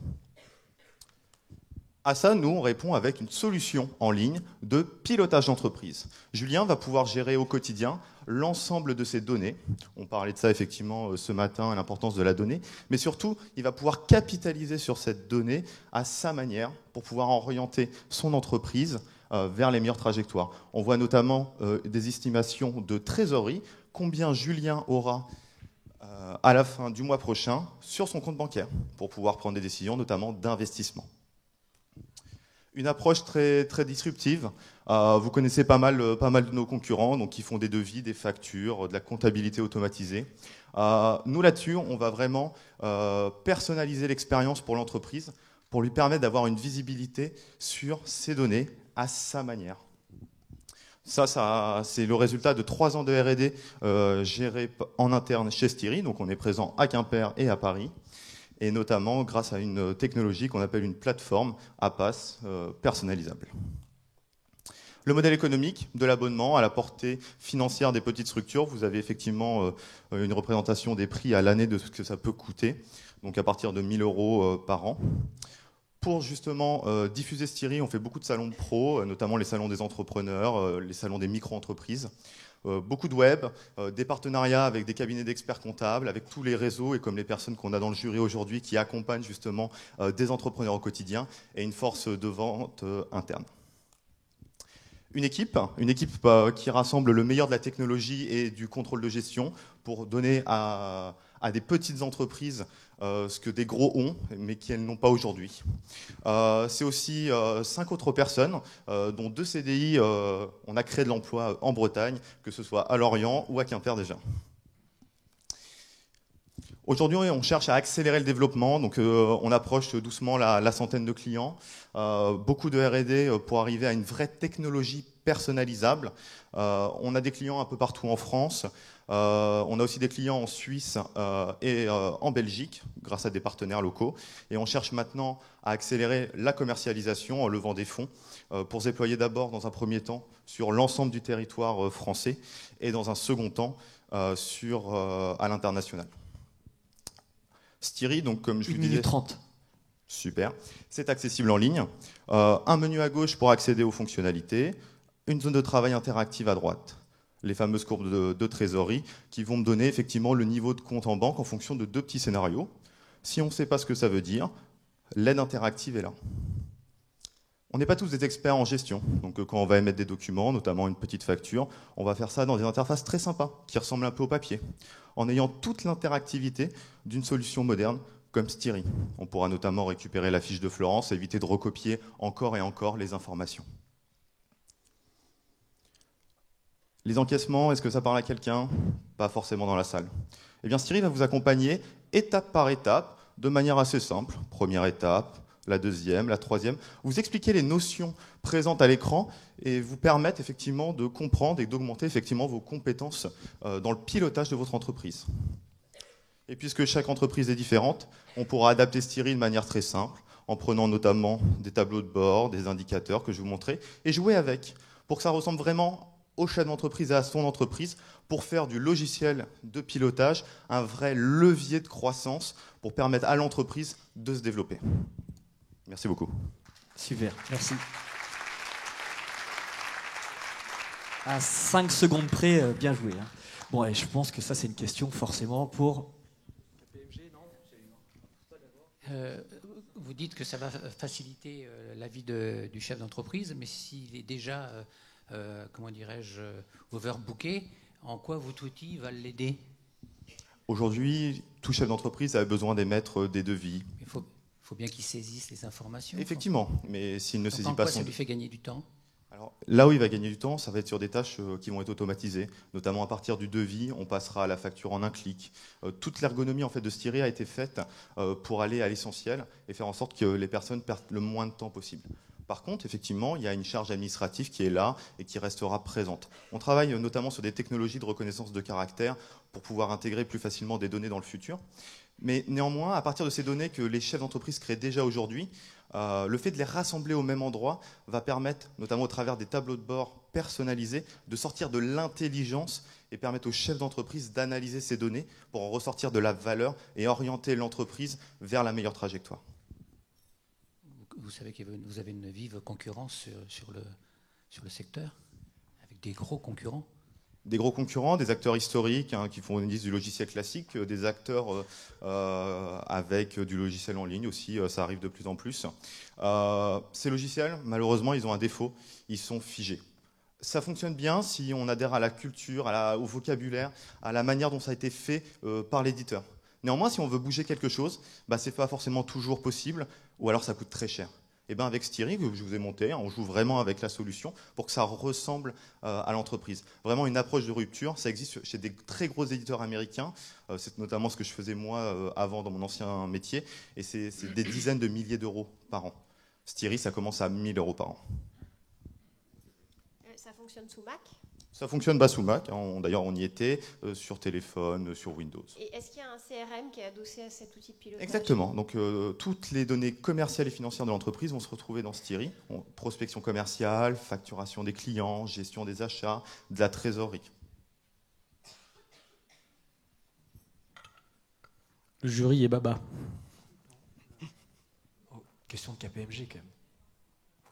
[SPEAKER 9] À ça, nous, on répond avec une solution en ligne de pilotage d'entreprise. Julien va pouvoir gérer au quotidien l'ensemble de ses données. On parlait de ça effectivement ce matin, l'importance de la donnée. Mais surtout, il va pouvoir capitaliser sur cette donnée à sa manière pour pouvoir orienter son entreprise vers les meilleures trajectoires. On voit notamment des estimations de trésorerie, combien Julien aura à la fin du mois prochain sur son compte bancaire pour pouvoir prendre des décisions, notamment d'investissement. Une approche très, très disruptive. Vous connaissez pas mal de nos concurrents, donc qui font des devis, des factures, de la comptabilité automatisée. Nous, là-dessus, on va vraiment personnaliser l'expérience pour l'entreprise pour lui permettre d'avoir une visibilité sur ses données à sa manière. Ça c'est le résultat de 3 ans de R&D gérés en interne chez Styri. Donc, on est présent à Quimper et à Paris. Et notamment grâce à une technologie qu'on appelle une plateforme APAS personnalisable. Le modèle économique de l'abonnement à la portée financière des petites structures, vous avez effectivement une représentation des prix à l'année de ce que ça peut coûter, donc à partir de 1 000 € par an. Pour justement diffuser Styri, on fait beaucoup de salons de pros, notamment les salons des entrepreneurs, les salons des micro-entreprises. Beaucoup de web, des partenariats avec des cabinets d'experts comptables, avec tous les réseaux et comme les personnes qu'on a dans le jury aujourd'hui qui accompagnent justement des entrepreneurs au quotidien et une force de vente interne. Une équipe qui rassemble le meilleur de la technologie et du contrôle de gestion pour donner à des petites entreprises ce que des gros ont, mais qu'elles n'ont pas aujourd'hui. C'est aussi 5 autres personnes, dont 2 CDI, on a créé de l'emploi en Bretagne, que ce soit à Lorient ou à Quimper déjà. Aujourd'hui, on cherche à accélérer le développement, donc on approche doucement la centaine de clients. Beaucoup de R&D pour arriver à une vraie technologie personnalisables. On a des clients un peu partout en France. On a aussi des clients en Suisse et en Belgique, grâce à des partenaires locaux. Et on cherche maintenant à accélérer la commercialisation en levant des fonds pour se déployer d'abord, dans un premier temps, sur l'ensemble du territoire français et dans un second temps, à l'international. Styri, donc comme je vous disais...
[SPEAKER 2] 1 minute 30.
[SPEAKER 9] Super. C'est accessible en ligne. Un menu à gauche pour accéder aux fonctionnalités. Une zone de travail interactive à droite. Les fameuses courbes de trésorerie qui vont me donner effectivement le niveau de compte en banque en fonction de 2 petits scénarios. Si on ne sait pas ce que ça veut dire, l'aide interactive est là. On n'est pas tous des experts en gestion. Donc quand on va émettre des documents, notamment une petite facture, on va faire ça dans des interfaces très sympas, qui ressemblent un peu au papier, en ayant toute l'interactivité d'une solution moderne comme Styri. On pourra notamment récupérer la fiche de Florence, éviter de recopier encore et encore les informations. Les encaissements, est-ce que ça parle à quelqu'un? Pas forcément dans la salle. Eh bien, Styri va vous accompagner étape par étape, de manière assez simple. Première étape, la deuxième, la troisième. Vous expliquer les notions présentes à l'écran et vous permettre effectivement de comprendre et d'augmenter effectivement vos compétences dans le pilotage de votre entreprise. Et puisque chaque entreprise est différente, on pourra adapter Styri de manière très simple, en prenant notamment des tableaux de bord, des indicateurs que je vais vous montrer, et jouer avec, pour que ça ressemble vraiment au chef d'entreprise et à son entreprise, pour faire du logiciel de pilotage un vrai levier de croissance, pour permettre à l'entreprise de se développer. Merci beaucoup.
[SPEAKER 2] Super, merci. À 5 secondes près, bien joué. Hein. Bon, et je pense que ça, c'est une question forcément pour...
[SPEAKER 4] Vous dites que ça va faciliter la vie du chef d'entreprise, mais s'il est déjà, comment dirais-je, overbooké, en quoi votre outil va l'aider?
[SPEAKER 9] Aujourd'hui, tout chef d'entreprise a besoin d'émettre des devis.
[SPEAKER 4] Il faut bien qu'il saisisse les informations.
[SPEAKER 9] Effectivement, mais s'il ne saisit pas
[SPEAKER 4] quoi ça lui fait gagner du temps?
[SPEAKER 9] Alors, là où il va gagner du temps, ça va être sur des tâches qui vont être automatisées, notamment à partir du devis, on passera à la facture en un clic. Toute l'ergonomie en fait, de Styri a été faite pour aller à l'essentiel et faire en sorte que les personnes perdent le moins de temps possible. Par contre, effectivement, il y a une charge administrative qui est là et qui restera présente. On travaille notamment sur des technologies de reconnaissance de caractère pour pouvoir intégrer plus facilement des données dans le futur. Mais néanmoins, à partir de ces données que les chefs d'entreprise créent déjà aujourd'hui, le fait de les rassembler au même endroit va permettre, notamment au travers des tableaux de bord personnalisés, de sortir de l'intelligence et permettre aux chefs d'entreprise d'analyser ces données pour en ressortir de la valeur et orienter l'entreprise vers la meilleure trajectoire.
[SPEAKER 4] Vous savez que vous avez une vive concurrence sur le secteur, avec des gros concurrents.
[SPEAKER 9] Des gros concurrents, des acteurs historiques qui fournissent du logiciel classique, des acteurs avec du logiciel en ligne aussi, ça arrive de plus en plus. Ces logiciels, malheureusement, ils ont un défaut, ils sont figés. Ça fonctionne bien si on adhère à la culture, au vocabulaire, à la manière dont ça a été fait par l'éditeur. Néanmoins, si on veut bouger quelque chose, c'est pas forcément toujours possible, ou alors ça coûte très cher. Et bien avec Styri, que je vous ai monté, on joue vraiment avec la solution pour que ça ressemble à l'entreprise. Vraiment une approche de rupture, ça existe chez des très gros éditeurs américains, c'est notamment ce que je faisais moi avant dans mon ancien métier, et c'est des dizaines de milliers d'euros par an. Styri, ça commence à 1 000 euros par an.
[SPEAKER 3] Ça fonctionne sous Mac?
[SPEAKER 9] Ça fonctionne sous Mac, d'ailleurs on y était, sur téléphone, sur Windows.
[SPEAKER 3] Et est-ce qu'il y a un CRM qui est adossé à cet outil de pilotage?
[SPEAKER 9] Exactement, donc toutes les données commerciales et financières de l'entreprise vont se retrouver dans Styri. Prospection commerciale, facturation des clients, gestion des achats, de la trésorerie.
[SPEAKER 1] Le jury est baba.
[SPEAKER 2] Oh, question de KPMG quand même.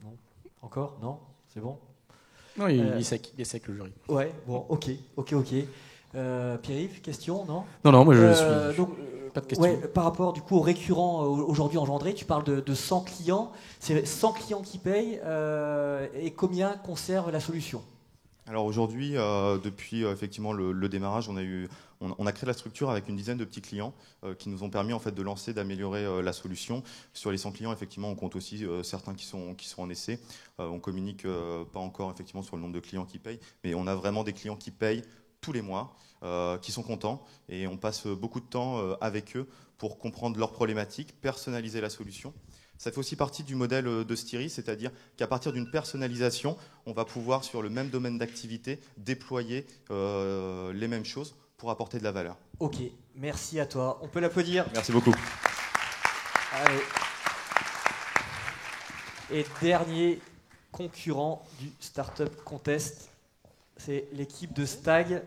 [SPEAKER 2] Non? Encore? Non? C'est bon?
[SPEAKER 1] Non, il est sec le jury.
[SPEAKER 2] Ouais, bon, ok. Pierre-Yves, question, non?
[SPEAKER 1] Non, moi je suis...
[SPEAKER 2] Donc,
[SPEAKER 1] pas de question.
[SPEAKER 2] Ouais, par rapport du coup au récurrent aujourd'hui engendré, tu parles de 100 clients. C'est 100 clients qui payent et combien conservent la solution?
[SPEAKER 9] Alors aujourd'hui, depuis effectivement le démarrage, on a créé la structure avec une dizaine de petits clients qui nous ont permis en fait de lancer, d'améliorer la solution. Sur les 100 clients, effectivement, on compte aussi certains qui sont en essai. On communique pas encore effectivement sur le nombre de clients qui payent, mais on a vraiment des clients qui payent tous les mois, qui sont contents, et on passe beaucoup de temps avec eux pour comprendre leurs problématiques, personnaliser la solution. Ça fait aussi partie du modèle de Styris, c'est-à-dire qu'à partir d'une personnalisation, on va pouvoir, sur le même domaine d'activité, déployer les mêmes choses pour apporter de la valeur.
[SPEAKER 2] Ok, merci à toi. On peut l'applaudir.
[SPEAKER 9] Merci beaucoup.
[SPEAKER 2] Allez. Et dernier concurrent du Startup Contest, c'est l'équipe de Stag.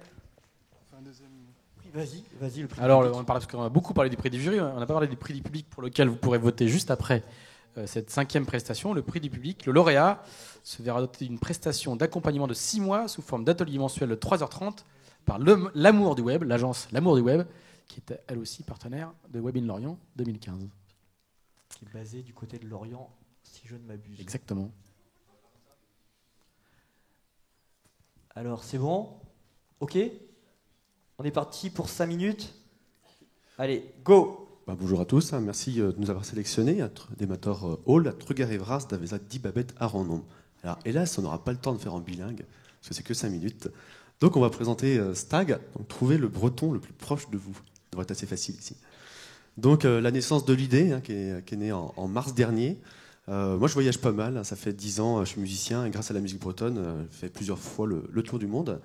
[SPEAKER 2] Vas-y, le prix.
[SPEAKER 1] Alors,
[SPEAKER 2] du public.
[SPEAKER 1] parce qu'on a beaucoup parlé du prix du jury, on n'a pas parlé du prix du public pour lequel vous pourrez voter juste après cette 5e prestation. Le prix du public, le lauréat se verra doté d'une prestation d'accompagnement de 6 mois sous forme d'atelier mensuel de 3h30 par l'Amour du Web, l'agence L'Amour du Web, qui était elle aussi partenaire de Web in Lorient 2015.
[SPEAKER 2] Qui est basé du côté de Lorient, si je ne m'abuse.
[SPEAKER 1] Exactement.
[SPEAKER 2] Alors, c'est bon? Ok? On est parti pour 5 minutes. Allez, go!
[SPEAKER 10] Bonjour à tous, merci de nous avoir sélectionnés à Démator Hall, à Trugar-Evras, d'Avesa, Babette à Randon. Alors, hélas, on n'aura pas le temps de faire en bilingue, parce que c'est que 5 minutes. Donc, on va présenter Stag, donc trouver le breton le plus proche de vous. Ça devrait être assez facile ici. Donc, la naissance de l'idée, qui est née en mars dernier. Moi, je voyage pas mal, ça fait 10 ans, je suis musicien, et grâce à la musique bretonne, je fais plusieurs fois le tour du monde.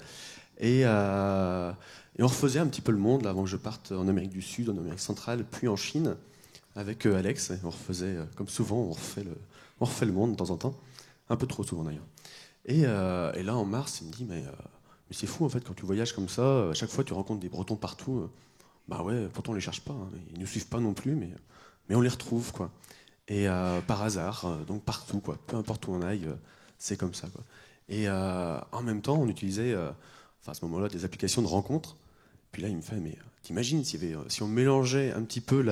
[SPEAKER 10] Et on refaisait un petit peu le monde là, avant que je parte en Amérique du Sud, en Amérique centrale, puis en Chine, avec Alex. Et on refaisait, comme souvent, on refait le monde de temps en temps. Un peu trop souvent d'ailleurs. Et là, en mars, il me dit, mais c'est fou en fait, quand tu voyages comme ça, à chaque fois tu rencontres des Bretons partout. Bah ouais, pourtant on les cherche pas, hein, ils nous suivent pas non plus, mais on les retrouve, quoi. Et par hasard, donc partout, quoi. Peu importe où on aille, c'est comme ça, quoi. Et en même temps, on utilisait, à ce moment-là, des applications de rencontres. Puis là, il me fait, mais t'imagines si on mélangeait un petit peu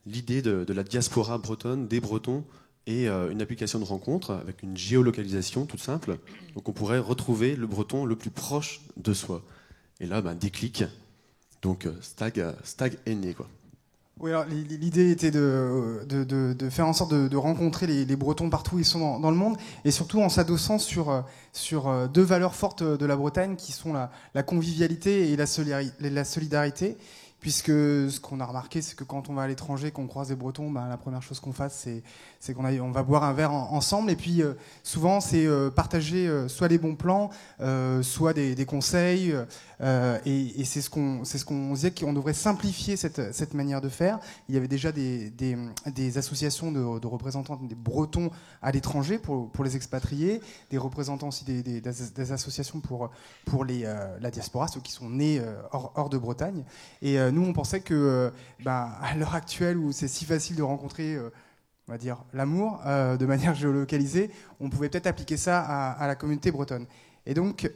[SPEAKER 10] l'idée de la diaspora bretonne, des Bretons, et une application de rencontre avec une géolocalisation toute simple. Donc on pourrait retrouver le Breton le plus proche de soi. Et là, déclic. Donc Stag est né, quoi.
[SPEAKER 11] Oui, alors l'idée était de faire en sorte de rencontrer les Bretons partout où ils sont dans le monde, et surtout en s'adossant sur 2 valeurs fortes de la Bretagne, qui sont la convivialité et la solidarité. Puisque ce qu'on a remarqué, c'est que quand on va à l'étranger, qu'on croise des Bretons, la première chose qu'on fasse, c'est on va boire un verre ensemble. Et puis souvent, c'est partager soit les bons plans, soit des conseils. Et c'est ce qu'on disait, qu'on devrait simplifier cette manière de faire. Il y avait déjà des associations de représentants des Bretons à l'étranger pour les expatriés, des représentants aussi des associations pour la diaspora, ceux qui sont nés hors de Bretagne. Et nous, on pensait que, à l'heure actuelle où c'est si facile de rencontrer, on va dire, l'amour de manière géolocalisée, on pouvait peut-être appliquer ça à la communauté bretonne. Et donc,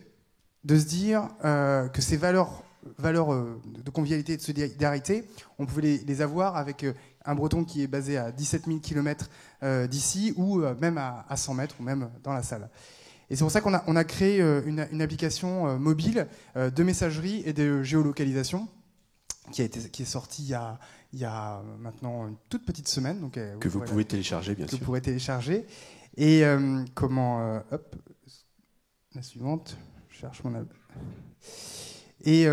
[SPEAKER 11] de se dire que ces valeurs de convivialité et de solidarité, on pouvait les avoir avec un Breton qui est basé à 17 000 km d'ici, ou même à 100 mètres, ou même dans la salle. Et c'est pour ça qu'on a créé une application mobile de messagerie et de géolocalisation, qui est sorti il y a maintenant une toute petite semaine. Donc,
[SPEAKER 10] que vous pouvez télécharger, bien sûr.
[SPEAKER 11] Que vous pourrez télécharger. Et hop, la suivante, je cherche mon... Et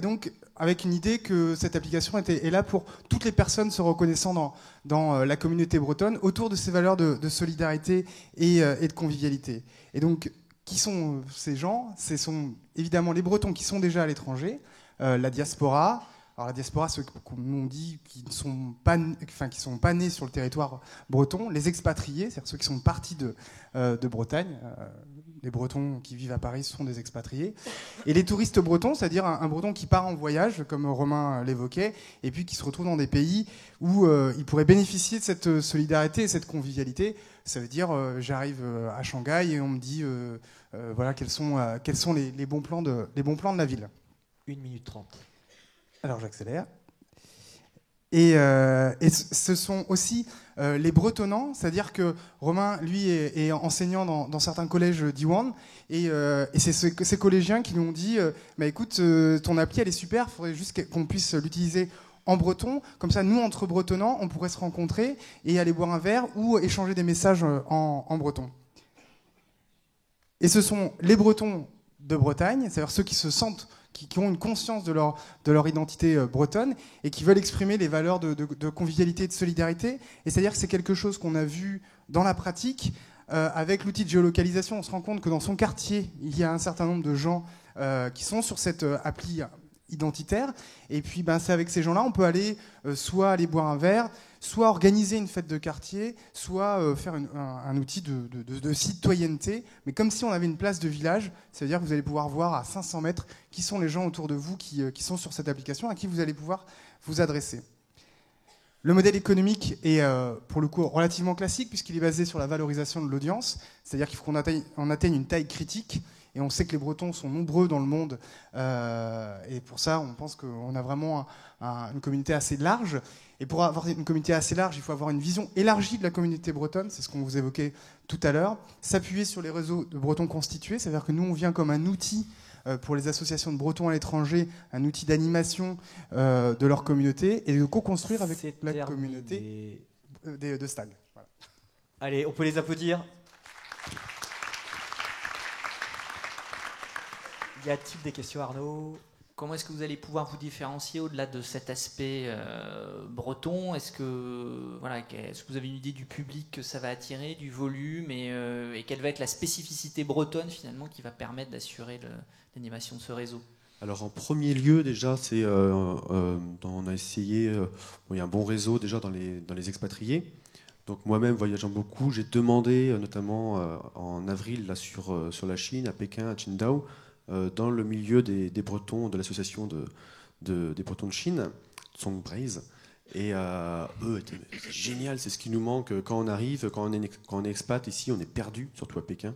[SPEAKER 11] donc, avec une idée que cette application est là pour toutes les personnes se reconnaissant dans la communauté bretonne, autour de ces valeurs de solidarité et de convivialité. Et donc, qui sont ces gens? Ce sont évidemment les Bretons qui sont déjà à l'étranger, la diaspora. Alors la diaspora, ceux qu'on nous dit qui ne sont pas nés sur le territoire breton, les expatriés, c'est-à-dire ceux qui sont partis de Bretagne. Les Bretons qui vivent à Paris sont des expatriés. Et les touristes bretons, c'est-à-dire un Breton qui part en voyage, comme Romain l'évoquait, et puis qui se retrouve dans des pays où il pourrait bénéficier de cette solidarité et cette convivialité. Ça veut dire, j'arrive à Shanghai et on me dit, voilà, quels sont les bons plans de la ville.
[SPEAKER 2] 1 minute 30.
[SPEAKER 11] Alors j'accélère. Et ce sont aussi les bretonnants, c'est-à-dire que Romain, lui, est enseignant dans certains collèges d'Iwan, et c'est ces collégiens qui nous ont dit écoute, ton appli, elle est super, il faudrait juste qu'on puisse l'utiliser en breton, comme ça, nous, entre bretonnants, on pourrait se rencontrer et aller boire un verre ou échanger des messages en breton. Et ce sont les Bretons de Bretagne, c'est-à-dire ceux qui se sentent, qui ont une conscience de leur identité bretonne et qui veulent exprimer les valeurs de convivialité et de solidarité. Et c'est-à-dire que c'est quelque chose qu'on a vu dans la pratique avec l'outil de géolocalisation. On se rend compte que dans son quartier, il y a un certain nombre de gens qui sont sur cette appli identitaire. Et puis, c'est avec ces gens-là, on peut aller soit aller boire un verre, soit organiser une fête de quartier, soit faire un outil de citoyenneté, mais comme si on avait une place de village. C'est-à-dire que vous allez pouvoir voir à 500 mètres qui sont les gens autour de vous qui sont sur cette application, à qui vous allez pouvoir vous adresser. Le modèle économique est pour le coup relativement classique puisqu'il est basé sur la valorisation de l'audience, c'est-à-dire qu'il faut qu'on atteigne une taille critique. Et on sait que les Bretons sont nombreux dans le monde. Et pour ça, on pense qu'on a vraiment une communauté assez large. Et pour avoir une communauté assez large, il faut avoir une vision élargie de la communauté bretonne. C'est ce qu'on vous évoquait tout à l'heure. S'appuyer sur les réseaux de Bretons constitués. C'est-à-dire que nous, on vient comme un outil pour les associations de Bretons à l'étranger, un outil d'animation de leur communauté et de co-construire avec la communauté de Stag. Voilà.
[SPEAKER 2] Allez, on peut les applaudir. Y a-t-il des questions, Arnaud ?
[SPEAKER 5] Comment est-ce que vous allez pouvoir vous différencier au-delà de cet aspect breton ? Est-ce que vous avez une idée du public que ça va attirer, du volume, et quelle va être la spécificité bretonne finalement qui va permettre d'assurer l'animation de ce réseau ?
[SPEAKER 10] Alors en premier lieu déjà, on a essayé, il y a un bon réseau déjà dans les expatriés. Donc moi-même voyageant beaucoup, j'ai demandé notamment en avril là, sur la Chine, à Pékin, à Qingdao, dans le milieu des Bretons, de l'association des Bretons de Chine, Songbraise. Et eux, c'est génial, c'est ce qui nous manque quand on arrive, quand on est expat ici, on est perdu, surtout à Pékin.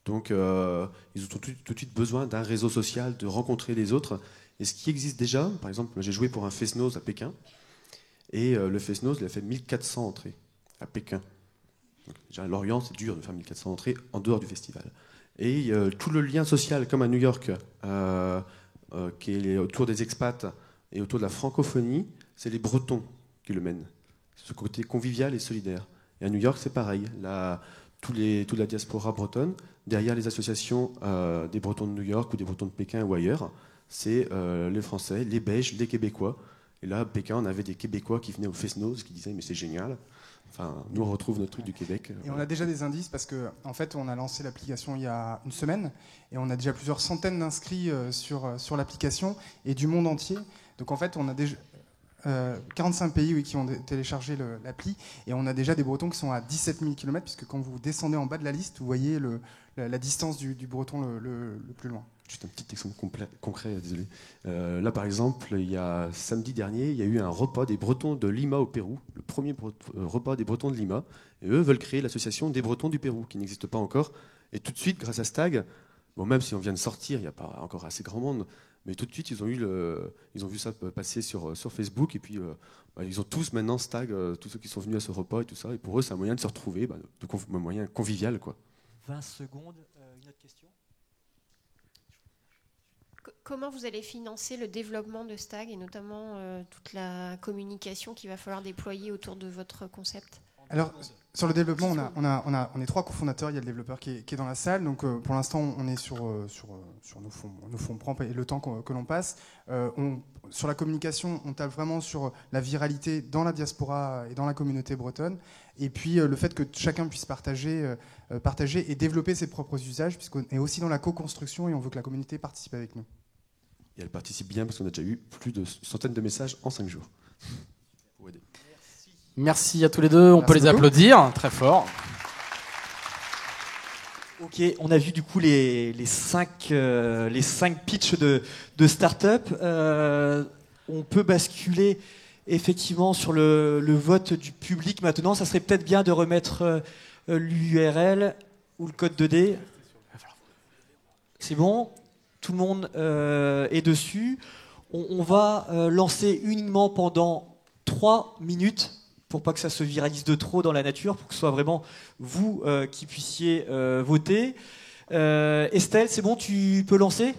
[SPEAKER 10] Donc ils ont tout de suite besoin d'un réseau social, de rencontrer les autres. Et ce qui existe déjà, par exemple, j'ai joué pour un Fest-Noz à Pékin, et le Fest-Noz, il a fait 1400 entrées à Pékin. Donc, déjà, à Lorient, c'est dur de faire 1400 entrées en dehors du festival. Et tout le lien social, comme à New York, qui est autour des expats et autour de la francophonie, c'est les Bretons qui le mènent. Ce côté convivial et solidaire. Et à New York, c'est pareil. Toute la diaspora bretonne, derrière les associations des Bretons de New York ou des Bretons de Pékin ou ailleurs, c'est les Français, les Belges, les Québécois. Et là, à Pékin, on avait des Québécois qui venaient au Fest-Noz qui disaient « mais c'est génial ». Enfin, nous, on retrouve notre truc du Québec.
[SPEAKER 11] Et on a déjà des indices parce qu'en fait, on a lancé l'application il y a une semaine et on a déjà plusieurs centaines d'inscrits sur l'application et du monde entier. Donc en fait, on a déjà 45 pays qui ont téléchargé l'appli et on a déjà des Bretons qui sont à 17 000 km puisque quand vous descendez en bas de la liste, vous voyez la distance du Breton le plus loin.
[SPEAKER 10] Juste un petit exemple concret, désolé. Là, par exemple, samedi dernier, il y a eu un repas des Bretons de Lima au Pérou, le premier repas des Bretons de Lima. Et eux veulent créer l'association des Bretons du Pérou, qui n'existe pas encore. Et tout de suite, grâce à Stag, même si on vient de sortir, il n'y a pas encore assez grand monde, mais tout de suite, ils ont vu ça passer sur Facebook. Et puis, ils ont tous maintenant Stag, tous ceux qui sont venus à ce repas et tout ça. Et pour eux, c'est un moyen de se retrouver, un moyen convivial, quoi.
[SPEAKER 2] 20 secondes, une autre question ?
[SPEAKER 3] Comment vous allez financer le développement de Stag et notamment toute la communication qu'il va falloir déployer autour de votre concept ?
[SPEAKER 11] Alors, sur le développement, on est 3 cofondateurs. Il y a le développeur qui est dans la salle. Donc, pour l'instant, on est sur nos fonds propres et le temps que l'on passe. Sur la communication, on tape vraiment sur la viralité dans la diaspora et dans la communauté bretonne. Et puis, le fait que chacun puisse partager et développer ses propres usages, puisqu'on est aussi dans la co-construction et on veut que la communauté participe avec nous.
[SPEAKER 10] Et elle participe bien parce qu'on a déjà eu plus de centaines de messages en 5 jours.
[SPEAKER 1] Merci à tous les deux, on peut les applaudir très fort.
[SPEAKER 2] Ok, on a vu du coup les 5 pitchs de start-up. On peut basculer effectivement sur le vote du public maintenant. Ça serait peut-être bien de remettre l'URL ou le code 2D. C'est bon ? Tout le monde est dessus. On va lancer uniquement pendant 3 minutes pour pas que ça se viralise de trop dans la nature, pour que ce soit vraiment vous qui puissiez voter. Estelle, c'est bon, tu peux lancer ?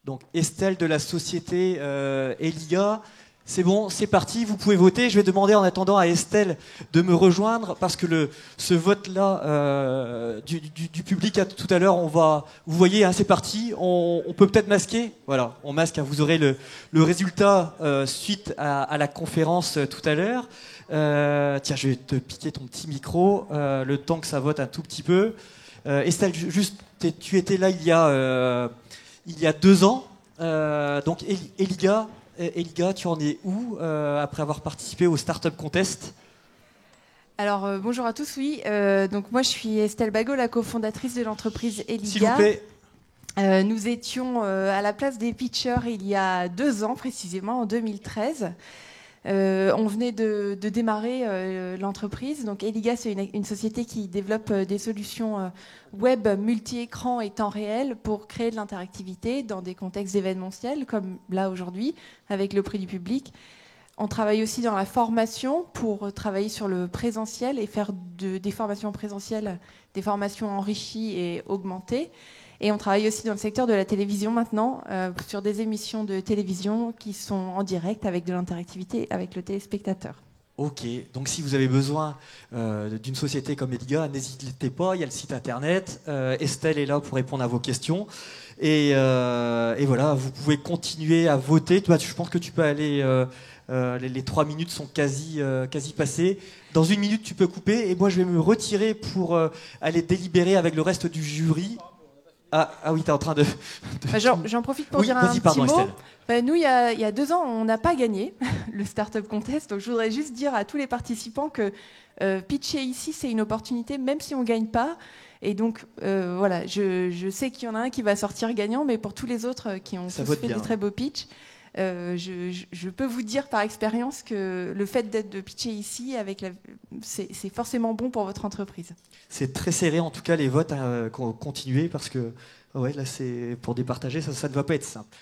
[SPEAKER 2] Donc Estelle de la société Elia C'est bon, c'est parti, vous pouvez voter. Je vais demander en attendant à Estelle de me rejoindre parce que ce vote-là du public tout à l'heure, vous voyez, hein, c'est parti. On peut peut-être masquer. Voilà, on masque. Hein, vous aurez le résultat suite à la conférence tout à l'heure. Tiens, je vais te piquer ton petit micro, le temps que ça vote un tout petit peu. Estelle, juste, tu étais là il y a 2 ans. Donc, Eliga, tu en es où après avoir participé au Startup Contest?
[SPEAKER 12] Alors, bonjour à tous, oui. Donc, moi, je suis Estelle Bagot, la cofondatrice de l'entreprise Eliga.
[SPEAKER 2] S'il vous plaît.
[SPEAKER 12] Nous étions à la place des pitchers il y a 2 ans, précisément, en 2013. On venait de démarrer l'entreprise. Donc, Eliga, c'est une société qui développe des solutions web multi-écran et temps réel pour créer de l'interactivité dans des contextes événementiels, comme là aujourd'hui, avec le prix du public. On travaille aussi dans la formation pour travailler sur le présentiel et faire des formations présentielles, des formations enrichies et augmentées. Et on travaille aussi dans le secteur de la télévision maintenant, sur des émissions de télévision qui sont en direct avec de l'interactivité avec le téléspectateur.
[SPEAKER 2] Ok, donc si vous avez besoin d'une société comme Eliga, n'hésitez pas, il y a le site internet. Estelle est là pour répondre à vos questions. Et voilà, vous pouvez continuer à voter. Toi, je pense que tu peux aller... les 3 minutes sont quasi passées. Dans 1 minute, tu peux couper. Et moi, je vais me retirer pour aller délibérer avec le reste du jury. Ah oui, tu es en train de...
[SPEAKER 12] J'en profite pour dire un petit mot. Nous, il y a 2 ans, on n'a pas gagné le Startup Contest. Donc, je voudrais juste dire à tous les participants que pitcher ici, c'est une opportunité, même si on ne gagne pas. Et donc, voilà, je sais qu'il y en a un qui va sortir gagnant, mais pour tous les autres qui ont fait des très beaux pitchs, je peux vous dire par expérience que le fait de pitcher ici, c'est forcément bon pour votre entreprise.
[SPEAKER 2] C'est très serré, en tout cas, les votes continuer parce que là, c'est pour départager, ça ne va pas être simple.